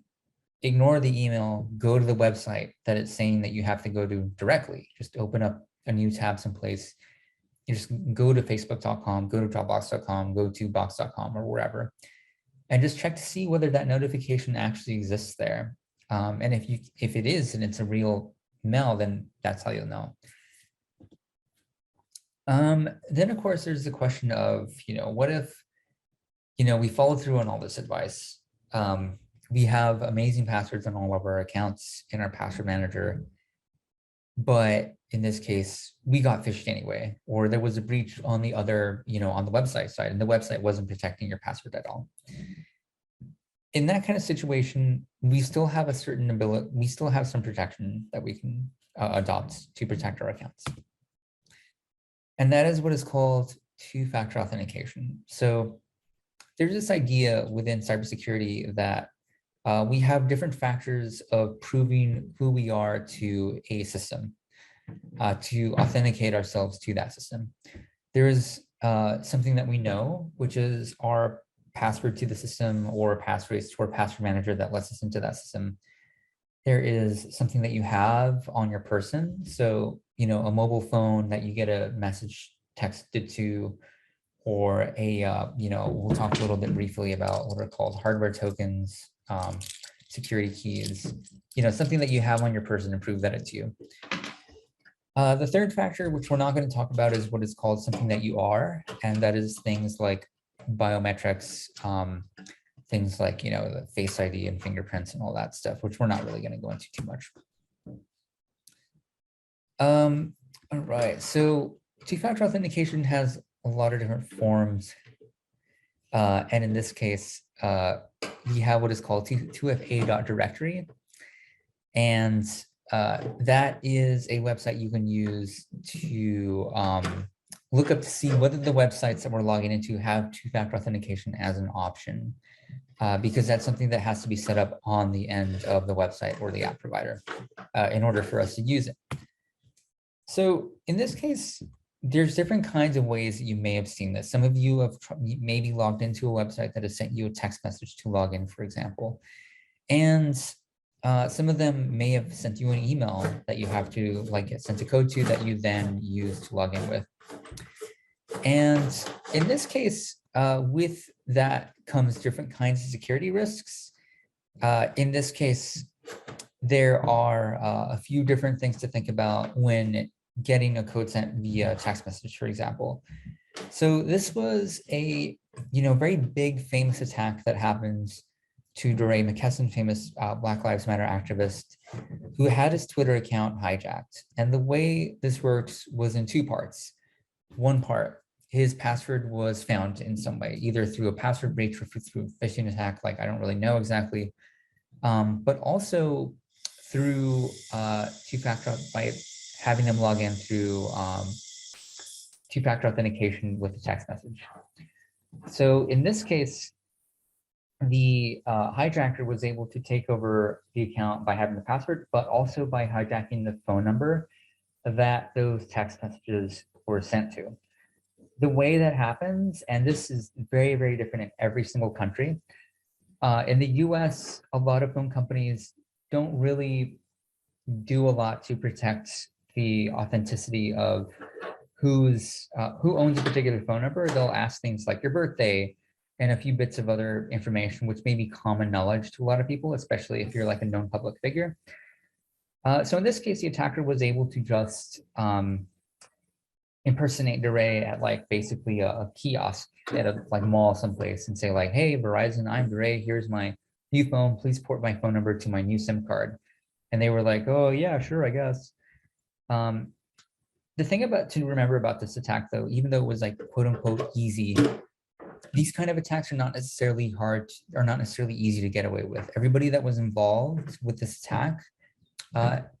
ignore the email, go to the website that it's saying that you have to go to directly. Just open up a new tab someplace. You just go to facebook.com, go to dropbox.com, go to box.com or wherever, and just check to see whether that notification actually exists there. And if it is and it's a real mail, then that's how you'll know. Then of course there's the question of, what if, we follow through on all this advice. We have amazing passwords on all of our accounts in our password manager, but in this case, we got phished anyway, or there was a breach on the other, on the website side, and the website wasn't protecting your password at all. In that kind of situation, we still have a certain ability, we still have some protection that we can adopt to protect our accounts. And that is what is called two-factor authentication. So there's this idea within cybersecurity that we have different factors of proving who we are to a system, to authenticate ourselves to that system. There is something that we know, which is our password to the system or passphrase to our password manager that lets us into that system. There is something that you have on your person. So, a mobile phone that you get a message texted to, or a, we'll talk a little bit briefly about what are called hardware tokens, security keys, something that you have on your person to prove that it's you. The third factor, which we're not going to talk about, is what is called something that you are, and that is things like biometrics, things like, the Face ID and fingerprints and all that stuff, which we're not really going to go into too much. All right, so two-factor authentication has a lot of different forms. And in this case, we have what is called 2FA.directory. And that is a website you can use to look up to see whether the websites that we're logging into have two-factor authentication as an option, because that's something that has to be set up on the end of the website or the app provider in order for us to use it. So in this case, there's different kinds of ways that you may have seen this. Some of you have maybe logged into a website that has sent you a text message to log in, for example. And some of them may have sent you an email that you have to get sent a code to that you then use to log in with. And in this case, with that comes different kinds of security risks. In this case, there are a few different things to think about when getting a code sent via text message, for example. So this was a very big famous attack that happened to DeRay McKesson, famous Black Lives Matter activist, who had his Twitter account hijacked. And the way this works was in two parts. One part, his password was found in some way, either through a password breach or through a phishing attack, I don't really know exactly, but also through two-factor, by having them log in through two-factor authentication with a text message. So in this case, the hijacker was able to take over the account by having the password, but also by hijacking the phone number that those text messages were sent to. The way that happens, and this is very, very different in every single country. In the US, a lot of phone companies don't really do a lot to protect the authenticity of who owns a particular phone number. They'll ask things like your birthday and a few bits of other information, which may be common knowledge to a lot of people, especially if you're like a known public figure. So in this case, the attacker was able to just impersonate DeRay at basically a kiosk at a mall someplace and say hey, Verizon, I'm DeRay, here's my new phone, please port my phone number to my new SIM card. And they were like, oh yeah, sure, I guess. The thing to remember about this attack, though, even though it was quote unquote easy, these kind of attacks are not necessarily easy to get away with. Everybody that was involved with this attack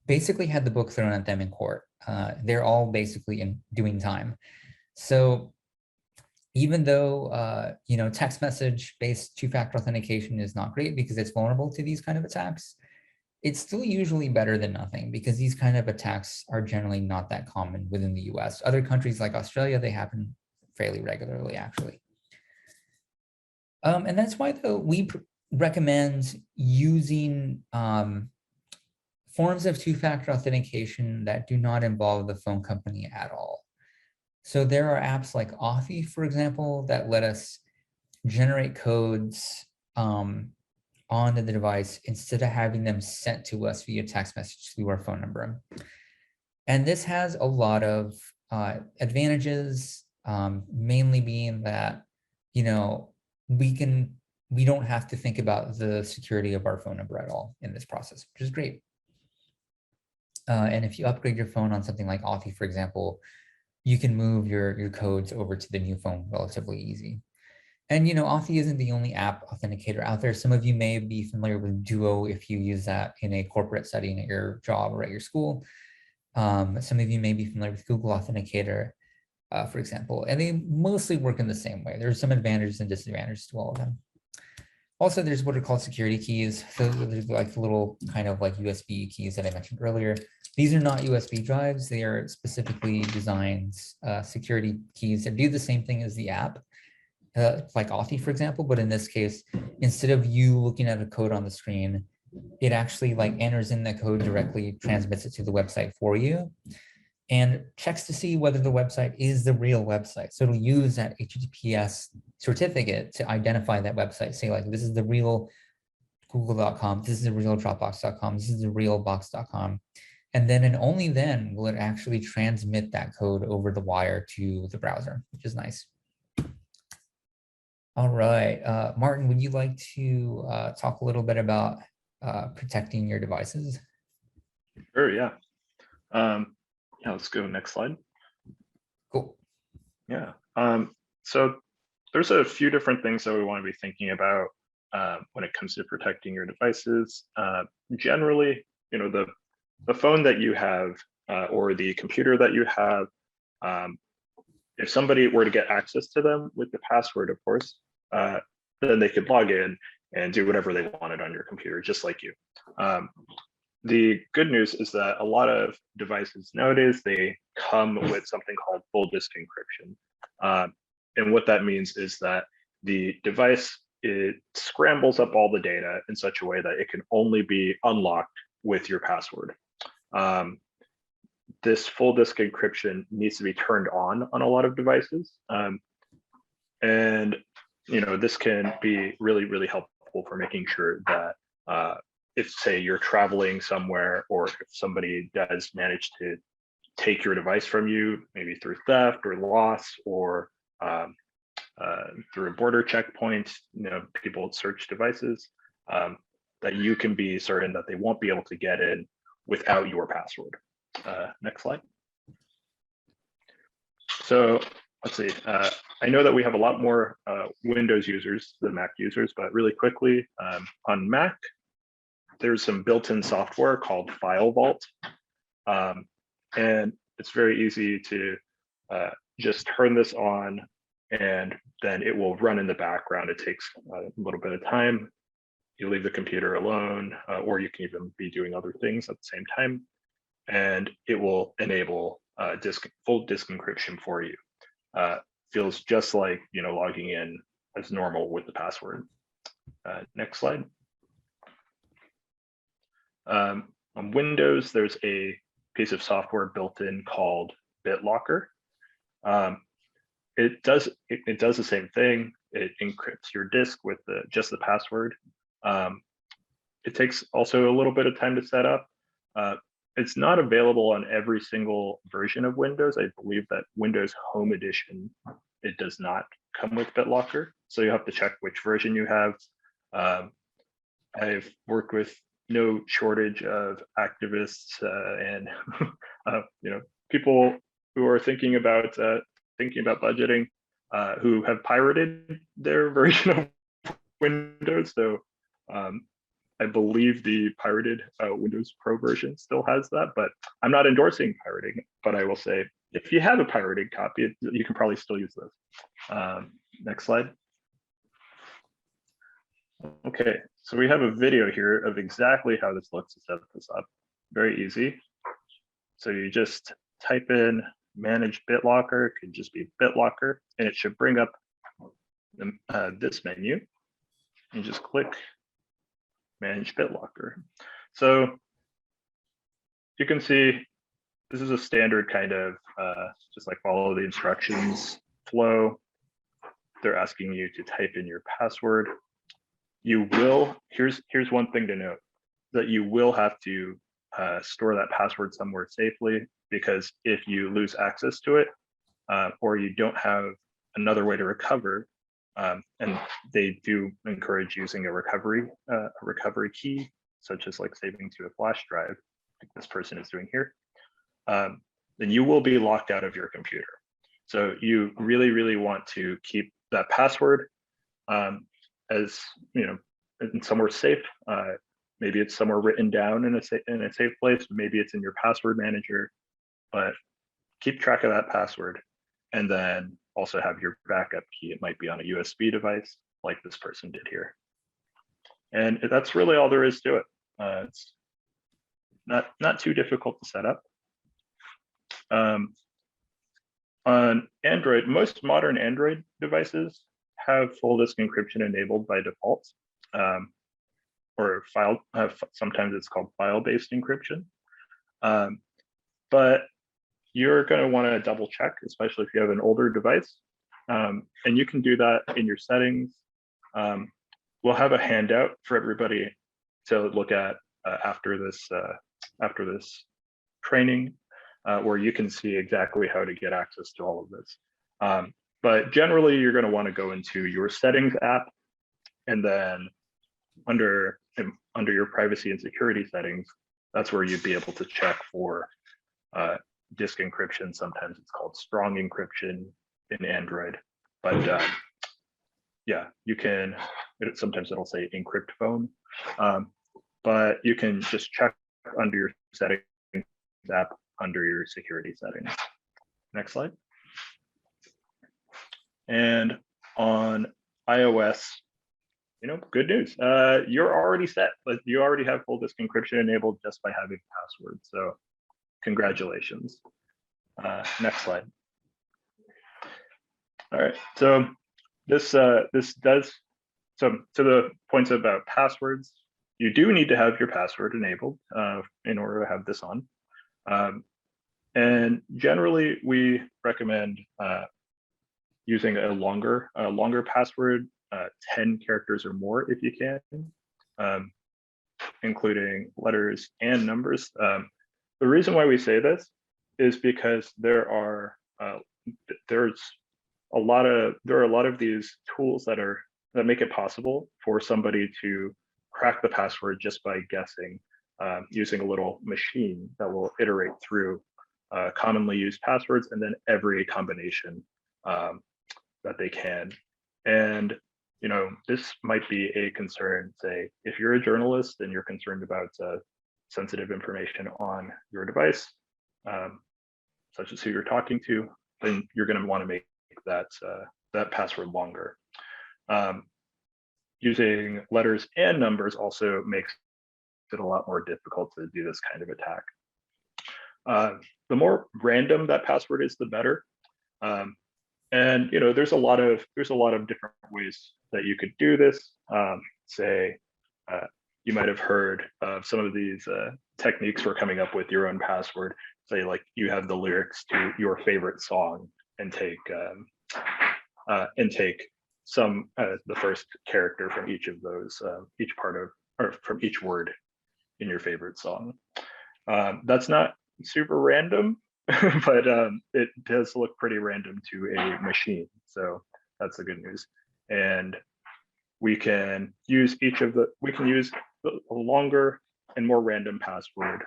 basically had the book thrown at them in court. They're all basically doing time. So even though text message based two-factor authentication is not great because it's vulnerable to these kind of attacks, it's still usually better than nothing, because these kind of attacks are generally not that common within the US. Other countries like Australia, they happen fairly regularly, actually. And that's why, though, we recommend using forms of two-factor authentication that do not involve the phone company at all. So there are apps like Authy, for example, that let us generate codes onto the device instead of having them sent to us via text message through our phone number. And this has a lot of Advantages, mainly being that, you know, we don't have to think about the security of our phone number at all in this process, which is great. And if you upgrade your phone on something like Authy, for example, you can move your codes over to the new phone relatively easy. And, you know, Authy isn't the only app authenticator out there. Some of you may be familiar with Duo if you use that in a corporate setting at your job or at your school. Some of you may be familiar with Google Authenticator, for example, and they mostly work in the same way. There's some advantages and disadvantages to all of them. Also, there's what are called security keys. So there's like the little kind of like USB keys that I mentioned earlier. These are not USB drives. They are specifically designed security keys that do the same thing as the app, like Authy, for example. But in this case, instead of you looking at a code on the screen, it actually like enters in the code directly, transmits it to the website for you, and checks to see whether the website is the real website. So it'll use that HTTPS certificate to identify that website, say like, this is the real google.com, this is the real dropbox.com, this is the real box.com. And then and only then will it actually transmit that code over the wire to the browser, which is nice. All right, Martin, would you like to talk a little bit about protecting your devices? Sure, yeah. Yeah, let's go next slide. Cool. Yeah. So there's a few different things that we want to be thinking about when it comes to protecting your devices. Generally, you know, the phone that you have or the computer that you have, if somebody were to get access to them with the password, of course, then they could log in and do whatever they wanted on your computer, just like you. The good news is that a lot of devices nowadays, they come with something called full disk encryption. And what that means is that the device, it scrambles up all the data in such a way that it can only be unlocked with your password. This full disk encryption needs to be turned on a lot of devices. And you know, this can be really, really helpful for making sure that if, say, you're traveling somewhere, or if somebody does manage to take your device from you, maybe through theft or loss, or through a border checkpoint, you know, people search devices, that you can be certain that they won't be able to get in without your password. Next slide. So let's see. I know that we have a lot more Windows users than Mac users, but really quickly, on Mac, there's some built-in software called File Vault. And it's very easy to just turn this on, and then it will run in the background. It takes a little bit of time. You leave the computer alone, or you can even be doing other things at the same time, and it will enable full disk encryption for you. Feels just like, you know, logging in as normal with the password. Next slide. On Windows, there's a piece of software built in called BitLocker. It does the same thing. It encrypts your disk with just the password. It takes also a little bit of time to set up. It's not available on every single version of Windows. I believe that Windows Home Edition, it does not come with BitLocker, so you have to check which version you have. I've worked with no shortage of activists and you know, people who are thinking about budgeting, who have pirated their version of Windows. So I believe the pirated Windows Pro version still has that, but I'm not endorsing pirating. But I will say, if you have a pirated copy, you can probably still use this. Next slide. Okay, so we have a video here of exactly how this looks to set this up. Very easy. So you just type in manage BitLocker, it could just be BitLocker, and it should bring up this menu. You just click manage BitLocker. So you can see this is a standard kind of just like follow the instructions flow. They're asking you to type in your password. You will, here's one thing to note, that you will have to store that password somewhere safely. because if you lose access to it, or you don't have another way to recover, and they do encourage using a recovery key, such as like saving to a flash drive, like this person is doing here, then you will be locked out of your computer. So you really, really want to keep that password as, you know, in somewhere safe. Maybe it's somewhere written down in a safe place. Maybe it's in your password manager, but keep track of that password, and then also have your backup key. It might be on a USB device, like this person did here. And that's really all there is to it. It's not too difficult to set up. On Android, most modern Android devices have full disk encryption enabled by default, or sometimes it's called file-based encryption. But you're going to want to double check, especially if you have an older device. And you can do that in your settings. We'll have a handout for everybody to look at after this training, where you can see exactly how to get access to all of this. But generally, you're going to want to go into your settings app, and then under your privacy and security settings, that's where you'd be able to check for disk encryption. Sometimes it's called strong encryption in Android, but yeah, you can. Sometimes it'll say encrypt phone, but you can just check under your settings app under your security settings. Next slide. And on iOS, you know, good news. You're already set. But you already have full disk encryption enabled just by having passwords. So congratulations. Next slide. All right. So this does, so to the points about passwords, you do need to have your password enabled in order to have this on. And generally, we recommend using a longer password, 10 characters or more if you can, including letters and numbers. The reason why we say this is because there are a lot of these tools that make it possible for somebody to crack the password just by guessing, using a little machine that will iterate through commonly used passwords and then every combination that they can. And you know, this might be a concern, say, if you're a journalist and you're concerned about sensitive information on your device, such as who you're talking to, then you're going to want to make that password longer. Using letters and numbers also makes it a lot more difficult to do this kind of attack. The more random that password is, the better. And you know, there's a lot of different ways that you could do this. Say, you might have heard of some of these techniques for coming up with your own password. Say, like, you have the lyrics to your favorite song and take the first character from each of those, each part of, or from each word in your favorite song. That's not super random, but it does look pretty random to a machine. So that's the good news. And we can use a longer and more random password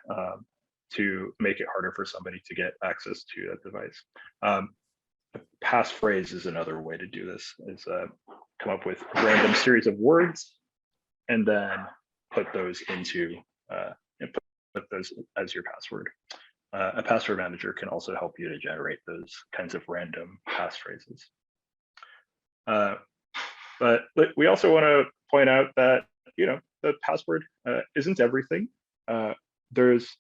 to make it harder for somebody to get access to that device. Passphrase is another way to do this, is come up with a random series of words and then put those into, put those as your password. A password manager can also help you to generate those kinds of random passphrases. But we also want to point out that, you know, the password isn't everything. There's,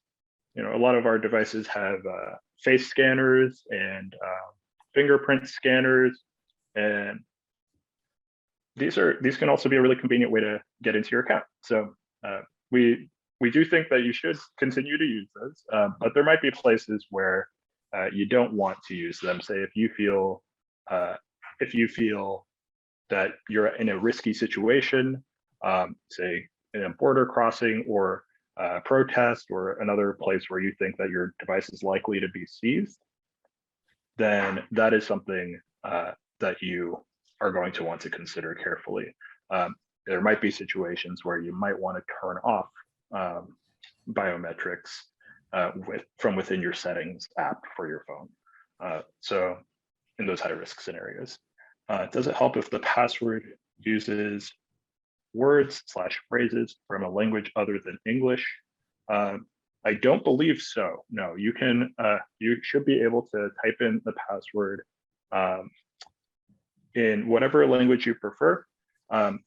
you know, a lot of our devices have face scanners and fingerprint scanners, and these can also be a really convenient way to get into your account. So we do think that you should continue to use those, but there might be places where you don't want to use them. Say, if you feel that you're in a risky situation, say in a border crossing, or protest or another place where you think that your device is likely to be seized, then that is something that you are going to want to consider carefully. There might be situations where you might want to turn off biometrics from within your settings app for your phone. So in those high risk scenarios, does it help if the password uses words/phrases from a language other than English? I don't believe so. No, you can. You should be able to type in the password in whatever language you prefer. A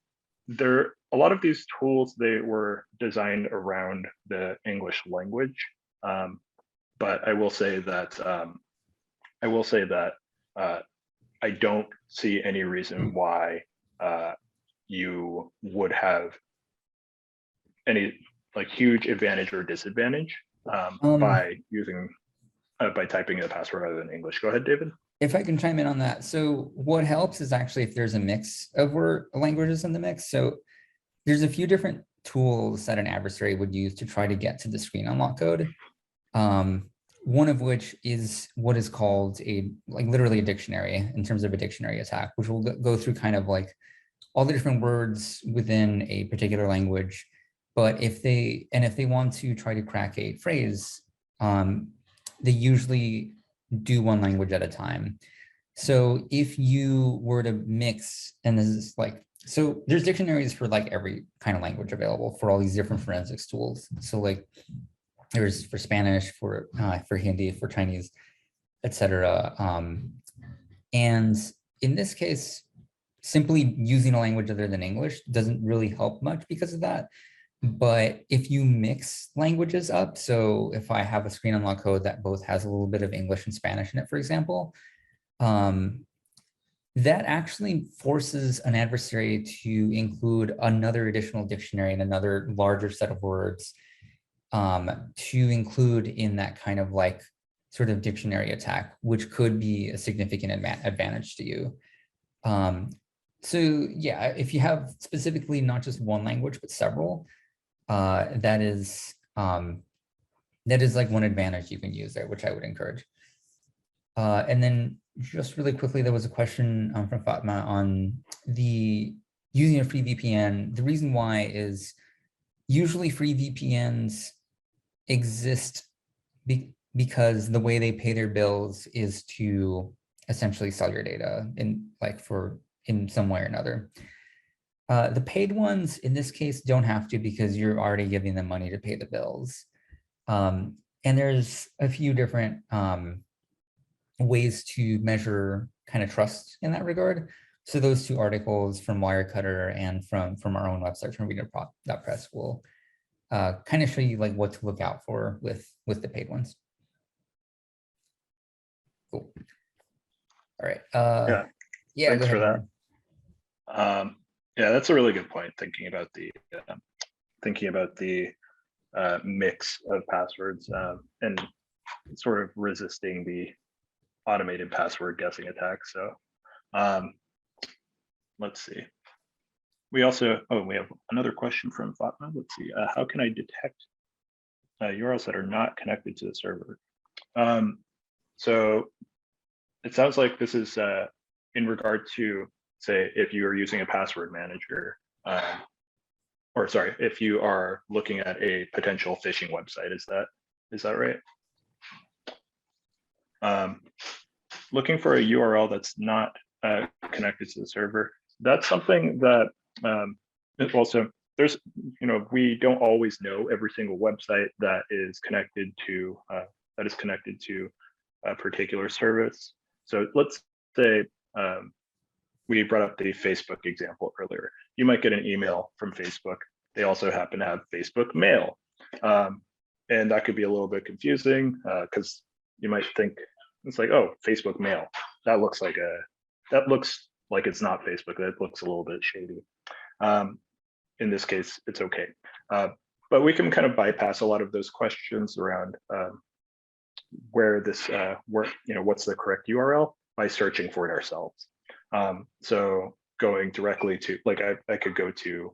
lot of these tools, they were designed around the English language, but I will say that I don't see any reason why you would have any like huge advantage or disadvantage by typing in a password other than English. Go ahead, David. If I can chime in on that. So what helps is actually if there's a mix of languages in the mix. So there's a few different tools that an adversary would use to try to get to the screen unlock code. One of which is what is called literally a dictionary in terms of a dictionary attack, which will go through kind of like all the different words within a particular language. But if they want to try to crack a phrase, they usually do one language at a time. So if you were to mix, and this is so there's dictionaries for like every kind of language available for all these different forensics tools. So like there's for Spanish, for Hindi, for Chinese, etc. And in this case, simply using a language other than English doesn't really help much because of that. But if you mix languages up, so if I have a screen unlock code that both has a little bit of English and Spanish in it, for example, that actually forces an adversary to include another additional dictionary and another larger set of words to include in that kind of like sort of dictionary attack, which could be a significant advantage to you. So yeah, if you have specifically not just one language, but several, that is like one advantage you can use there, which I would encourage. And then just really quickly, there was a question from Fatma on the using a free VPN. The reason why is usually free VPNs exist because the way they pay their bills is to essentially sell your data in some way or another. The paid ones in this case don't have to because you're already giving them money to pay the bills. And there's a few different ways to measure kind of trust in that regard. So those two articles from Wirecutter and from our own website, from reader.press, will kind of show you like what to look out for with the paid ones. Cool. All right. Yeah. Thanks for that. Yeah, that's a really good point. Thinking about the mix of passwords and sort of resisting the automated password guessing attack. So let's see. We have another question from Fatma. Let's see. How can I detect URLs that are not connected to the server? So it sounds like this is in regard to, say, if you are using a password manager, if you are looking at a potential phishing website. Is that right? Looking for a URL that's not connected to the server. That's something that also there's, we don't always know every single website that is connected to a particular service. So let's say we brought up the Facebook example earlier. You might get an email from Facebook. They also happen to have Facebook Mail. And that could be a little bit confusing because you might think it's like, oh, Facebook Mail. That looks like it's not Facebook. That looks a little bit shady. In this case, it's okay. But we can kind of bypass a lot of those questions around what's the correct URL by searching for it ourselves. So going directly to, like, I could go to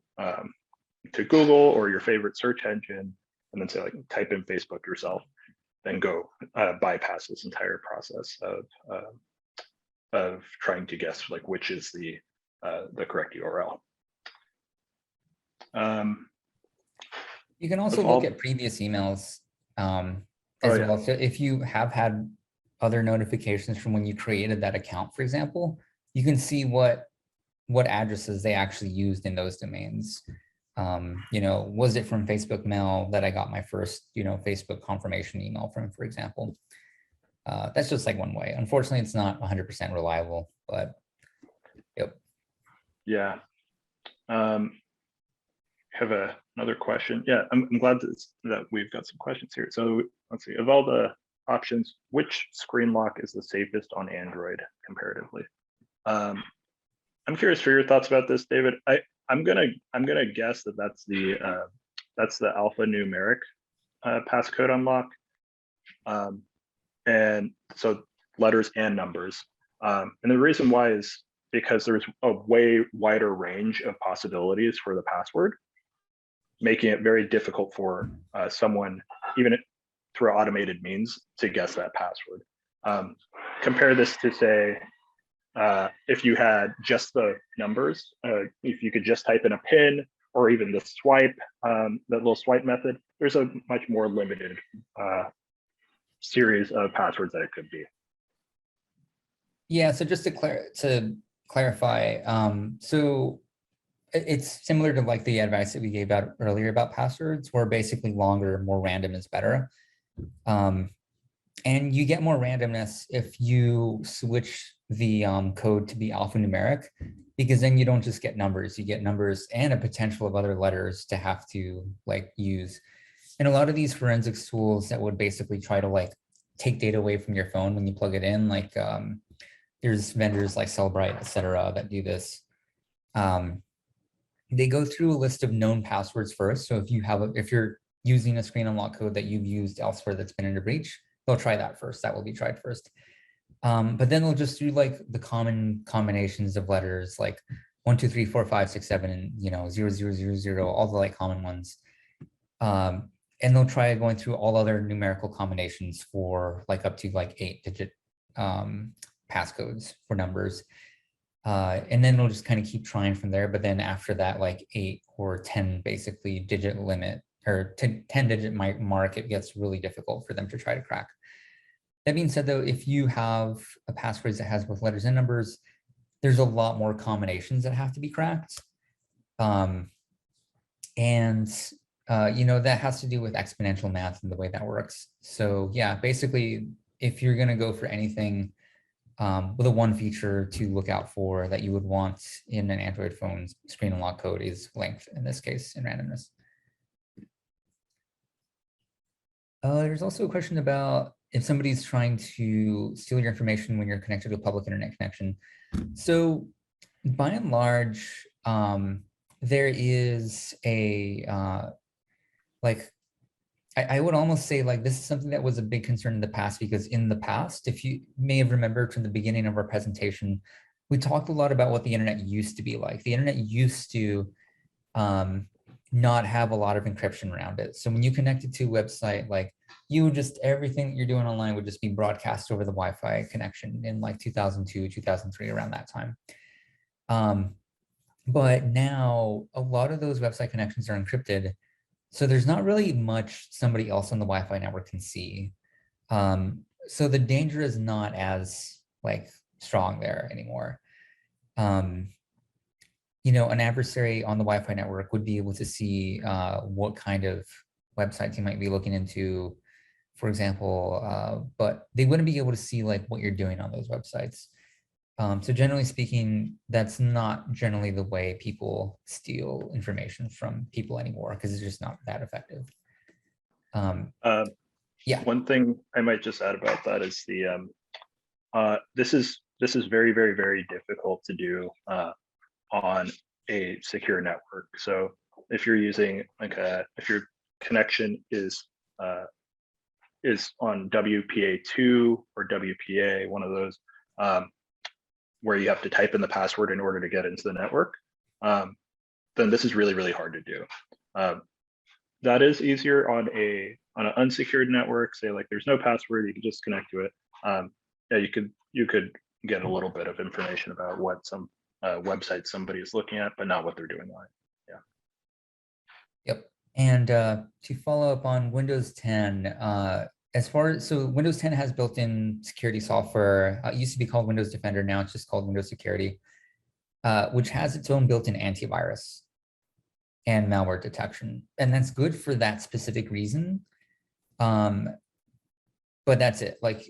Google or your favorite search engine and then say like type in Facebook yourself, then go bypass this entire process of trying to guess like which is the correct URL. You can also look at previous emails as well. So if you have had other notifications from when you created that account, for example, you can see what addresses they actually used in those domains. Was it from Facebook Mail that I got my first, Facebook confirmation email from, for example? That's just like one way. Unfortunately, it's not 100% reliable, but yep. Yeah. Have another question. Yeah, I'm glad that we've got some questions here. So let's see, of all the options, which screen lock is the safest on Android comparatively? I'm curious for your thoughts about this, David. I'm gonna guess that that's the alphanumeric passcode unlock, and so letters and numbers. And the reason why is because there's a way wider range of possibilities for the password, making it very difficult for someone, even through automated means, to guess that password. Compare this to, say, if you had just the numbers, if you could just type in a PIN or even the swipe, that little swipe method, there's a much more limited series of passwords that it could be. Yeah, so just to clarify, so it's similar to like the advice that we gave out earlier about passwords, where basically longer, more random is better. And you get more randomness if you switch the code to be alphanumeric, because then you don't just get numbers, you get numbers and a potential of other letters to have to like use. And a lot of these forensics tools that would basically try to like take data away from your phone when you plug it in, like there's vendors like Cellbrite, et cetera, that do this. They go through a list of known passwords first. So if you're using a screen unlock code that you've used elsewhere that's been in a breach, they'll try that first. That will be tried first. But then they'll just do like the common combinations of letters, like 1, 2, 3, 4, 5, 6, 7, and 0, 0, 0, 0, all the like common ones. And they'll try going through all other numerical combinations for like up to like 8-digit passcodes for numbers. And then they'll just kind of keep trying from there. But then after that, like 8 or 10 basically digit limit, or 10 digit mark, it gets really difficult for them to try to crack. That being said, though, if you have a passphrase that has both letters and numbers, there's a lot more combinations that have to be cracked. That has to do with exponential math and the way that works. So yeah, basically, if you're going to go for anything with a one feature to look out for that you would want in an Android phone's screen unlock code is length, in this case, and randomness. There's also a question about if somebody's trying to steal your information when you're connected to a public internet connection. So by and large, there is a, I would almost say like this is something that was a big concern in the past, because in the past, if you may have remembered from the beginning of our presentation, we talked a lot about what the internet used to be like. The internet used to not have a lot of encryption around it. So when you connected to a website, like everything that you're doing online would just be broadcast over the Wi-Fi connection in like 2002, 2003, around that time. But now a lot of those website connections are encrypted. So there's not really much somebody else on the Wi-Fi network can see. So the danger is not as like strong there anymore. An adversary on the Wi-Fi network would be able to see what kind of websites you might be looking into, for example, but they wouldn't be able to see like what you're doing on those websites. So generally speaking, that's not generally the way people steal information from people anymore, because it's just not that effective. Yeah. One thing I might just add about that is the this is very, very, very difficult to do on a secure network. So if you're using like if your connection is on WPA2 or WPA, one of those, where you have to type in the password in order to get into the network, then this is really, really hard to do. that is easier on an unsecured network. Say like there's no password, you can just connect to it. Yeah, you could get a little bit of information about what some website somebody is looking at, but not what they're doing live. Yeah. Yep. And to follow up on Windows 10, so Windows 10 has built-in security software. It used to be called Windows Defender. Now it's just called Windows Security, which has its own built-in antivirus and malware detection. And that's good for that specific reason. But that's it. Like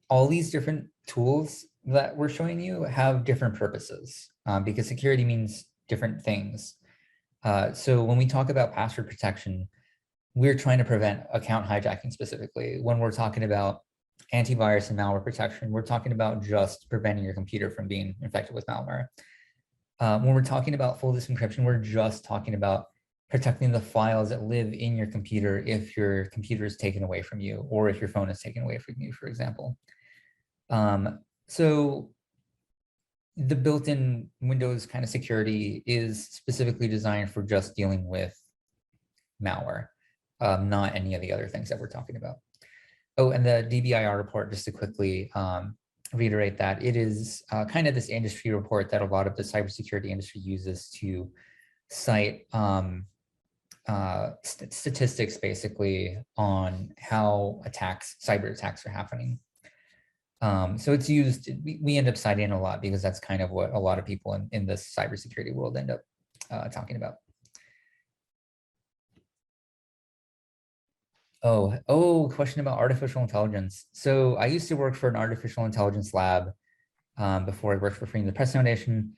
all these different tools that we're showing you have different purposes because security means different things. So when we talk about password protection, we're trying to prevent account hijacking specifically. When we're talking about antivirus and malware protection, we're talking about just preventing your computer from being infected with malware. When we're talking about full disk encryption, we're just talking about protecting the files that live in your computer if your computer is taken away from you or if your phone is taken away from you, for example. So the built-in Windows kind of security is specifically designed for just dealing with malware, not any of the other things that we're talking about. Oh, and the DBIR report, just to quickly reiterate that, it is kind of this industry report that a lot of the cybersecurity industry uses to cite statistics basically on how cyber attacks are happening. So it's used, we end up citing a lot because that's kind of what a lot of people in the cybersecurity world end up talking about. Question about artificial intelligence. So I used to work for an artificial intelligence lab before I worked for Freedom of the Press Foundation.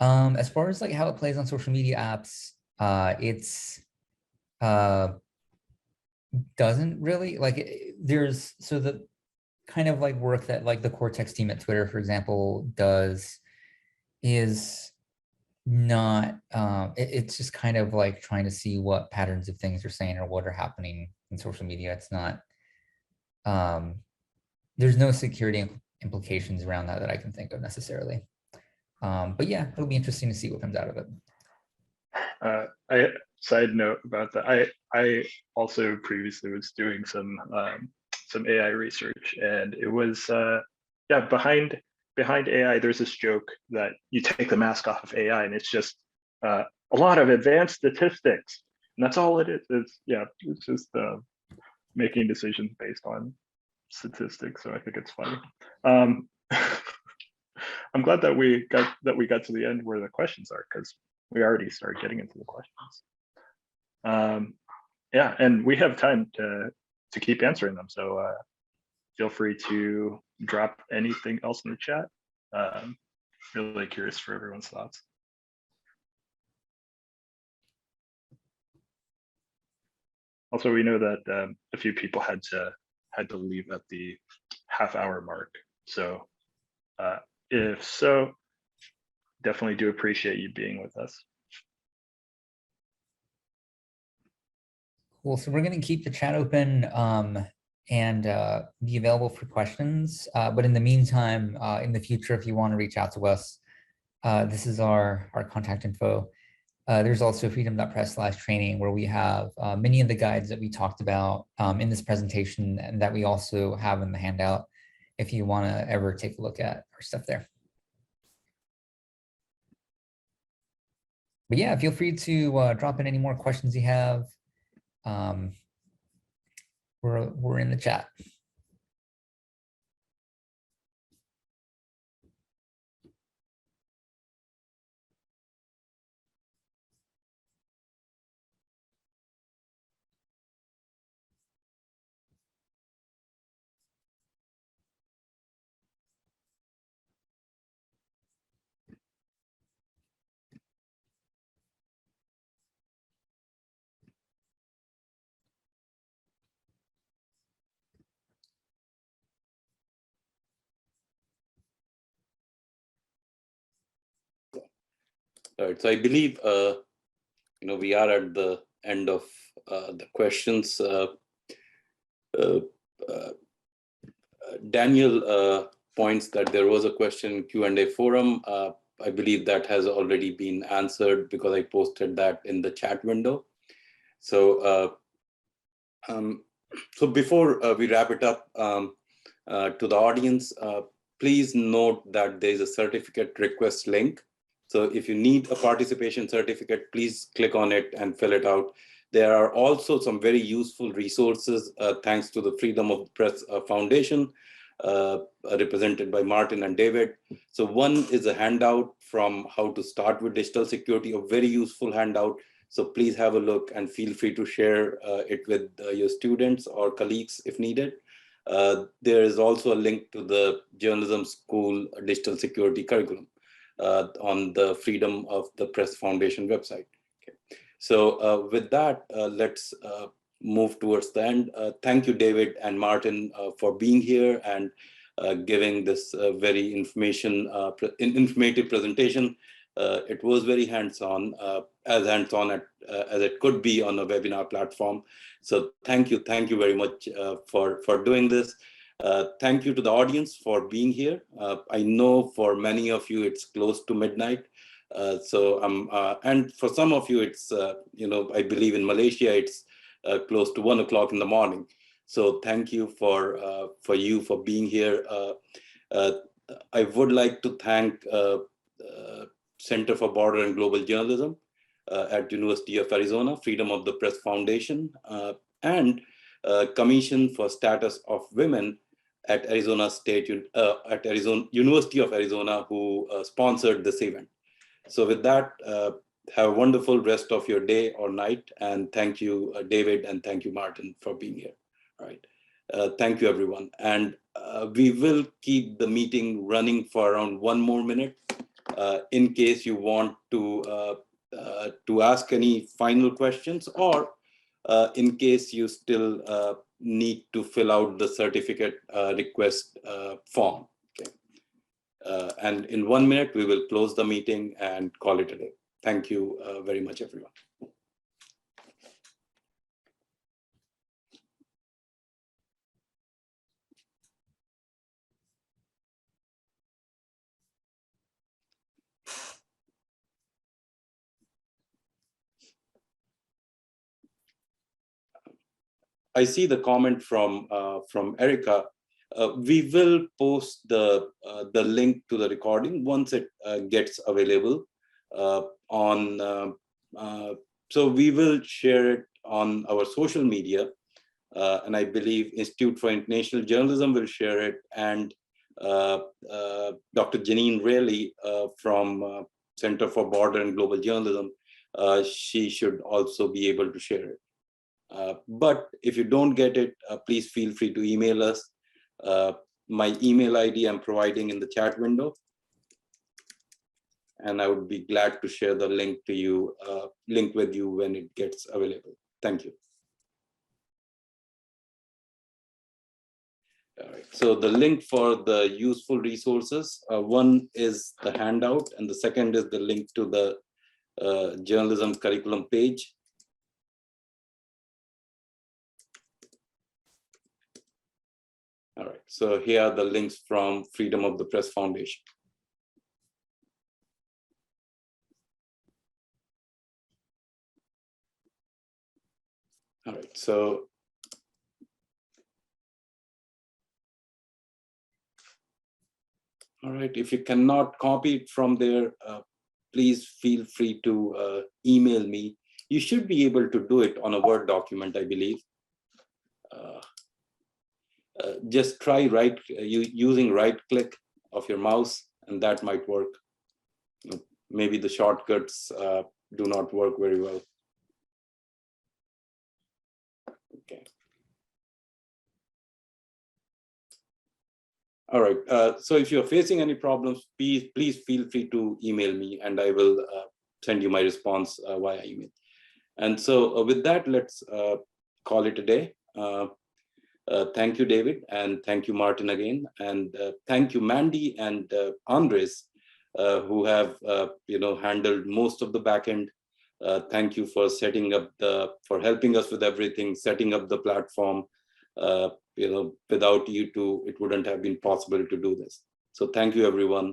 As far as like how it plays on social media apps, it's doesn't really like there's so the kind of like work that like the Cortex team at Twitter, for example, does is not it's just kind of like trying to see what patterns of things are saying or what are happening in social media. It's not there's no security implications around that I can think of necessarily. But yeah, it'll be interesting to see what comes out of it. Side note about that, I also previously was doing some AI research, and it was yeah, behind AI there's this joke that you take the mask off of AI and it's just a lot of advanced statistics, and that's all it is. It's just making decisions based on statistics. So I think it's funny. I'm glad that we got to the end where the questions are, because we already started getting into the questions. Yeah, and we have time to keep answering them. So feel free to drop anything else in the chat. Really curious for everyone's thoughts. Also, we know that a few people had to leave at the half-hour mark. So if so, definitely do appreciate you being with us. Cool. So we're going to keep the chat open and be available for questions. But in the meantime, in the future, if you want to reach out to us, this is our contact info. There's also freedom.press/training, where we have many of the guides that we talked about in this presentation, and that we also have in the handout if you want to ever take a look at our stuff there. But yeah, feel free to drop in any more questions you have. We're in the chat. All right, so I believe we are at the end of the questions. Daniel points that there was a question in Q&A forum. I believe that has already been answered because I posted that in the chat window. So, so before we wrap it up, to the audience, please note that there is a certificate request link. So if you need a participation certificate, please click on it and fill it out. There are also some very useful resources thanks to the Freedom of Press Foundation, represented by Martin and David. So one is a handout from how to start with digital security, a very useful handout. So please have a look and feel free to share it with your students or colleagues if needed. There is also a link to the Journalism School Digital Security curriculum on the Freedom of the Press Foundation website. Okay. So with that, let's move towards the end. Thank you, David and Martin, for being here and giving this very informative presentation. It was very hands-on, as hands-on as it could be on a webinar platform. So thank you very much for doing this. Thank you to the audience for being here. I know for many of you it's close to midnight. And for some of you it's, I believe in Malaysia it's close to 1 o'clock in the morning. So thank you for being here. I would like to thank Center for Border and Global Journalism at University of Arizona, Freedom of the Press Foundation, and Commission for Status of Women at University of Arizona, who sponsored this event. So with that, have a wonderful rest of your day or night, and thank you, David, and thank you, Martin, for being here. All right. Thank you, everyone. And we will keep the meeting running for around 1 more minute. In case you want to ask any final questions, or in case you still need to fill out the certificate request form. Okay. And in 1 minute, we will close the meeting and call it a day. Thank you very much, everyone. I see the comment from Erica. We will post the link to the recording once it gets available so we will share it on our social media, and I believe Institute for International Journalism will share it, and Dr. Janine Rayleigh from Center for Border and Global Journalism, she should also be able to share it. But if you don't get it, please feel free to email us. My email ID I'm providing in the chat window, and I would be glad to share the link to you, link with you when it gets available. Thank you. All right. So the link for the useful resources, one is the handout, and the second is the link to the journalism curriculum page. All right, so here are the links from Freedom of the Press Foundation. All right, so all right, if you cannot copy it from there, please feel free to email me. You should be able to do it on a Word document, I believe. Just try using right click of your mouse, and that might work. Maybe the shortcuts do not work very well. Okay. All right. So if you're facing any problems, please feel free to email me, and I will send you my response via email. And so with that, let's call it a day. Thank you, David, and thank you, Martin, again, and thank you, Mandy and Andres, who have handled most of the backend. Thank you for setting up for helping us with everything, setting up the platform. Without you two, it wouldn't have been possible to do this. So thank you, everyone.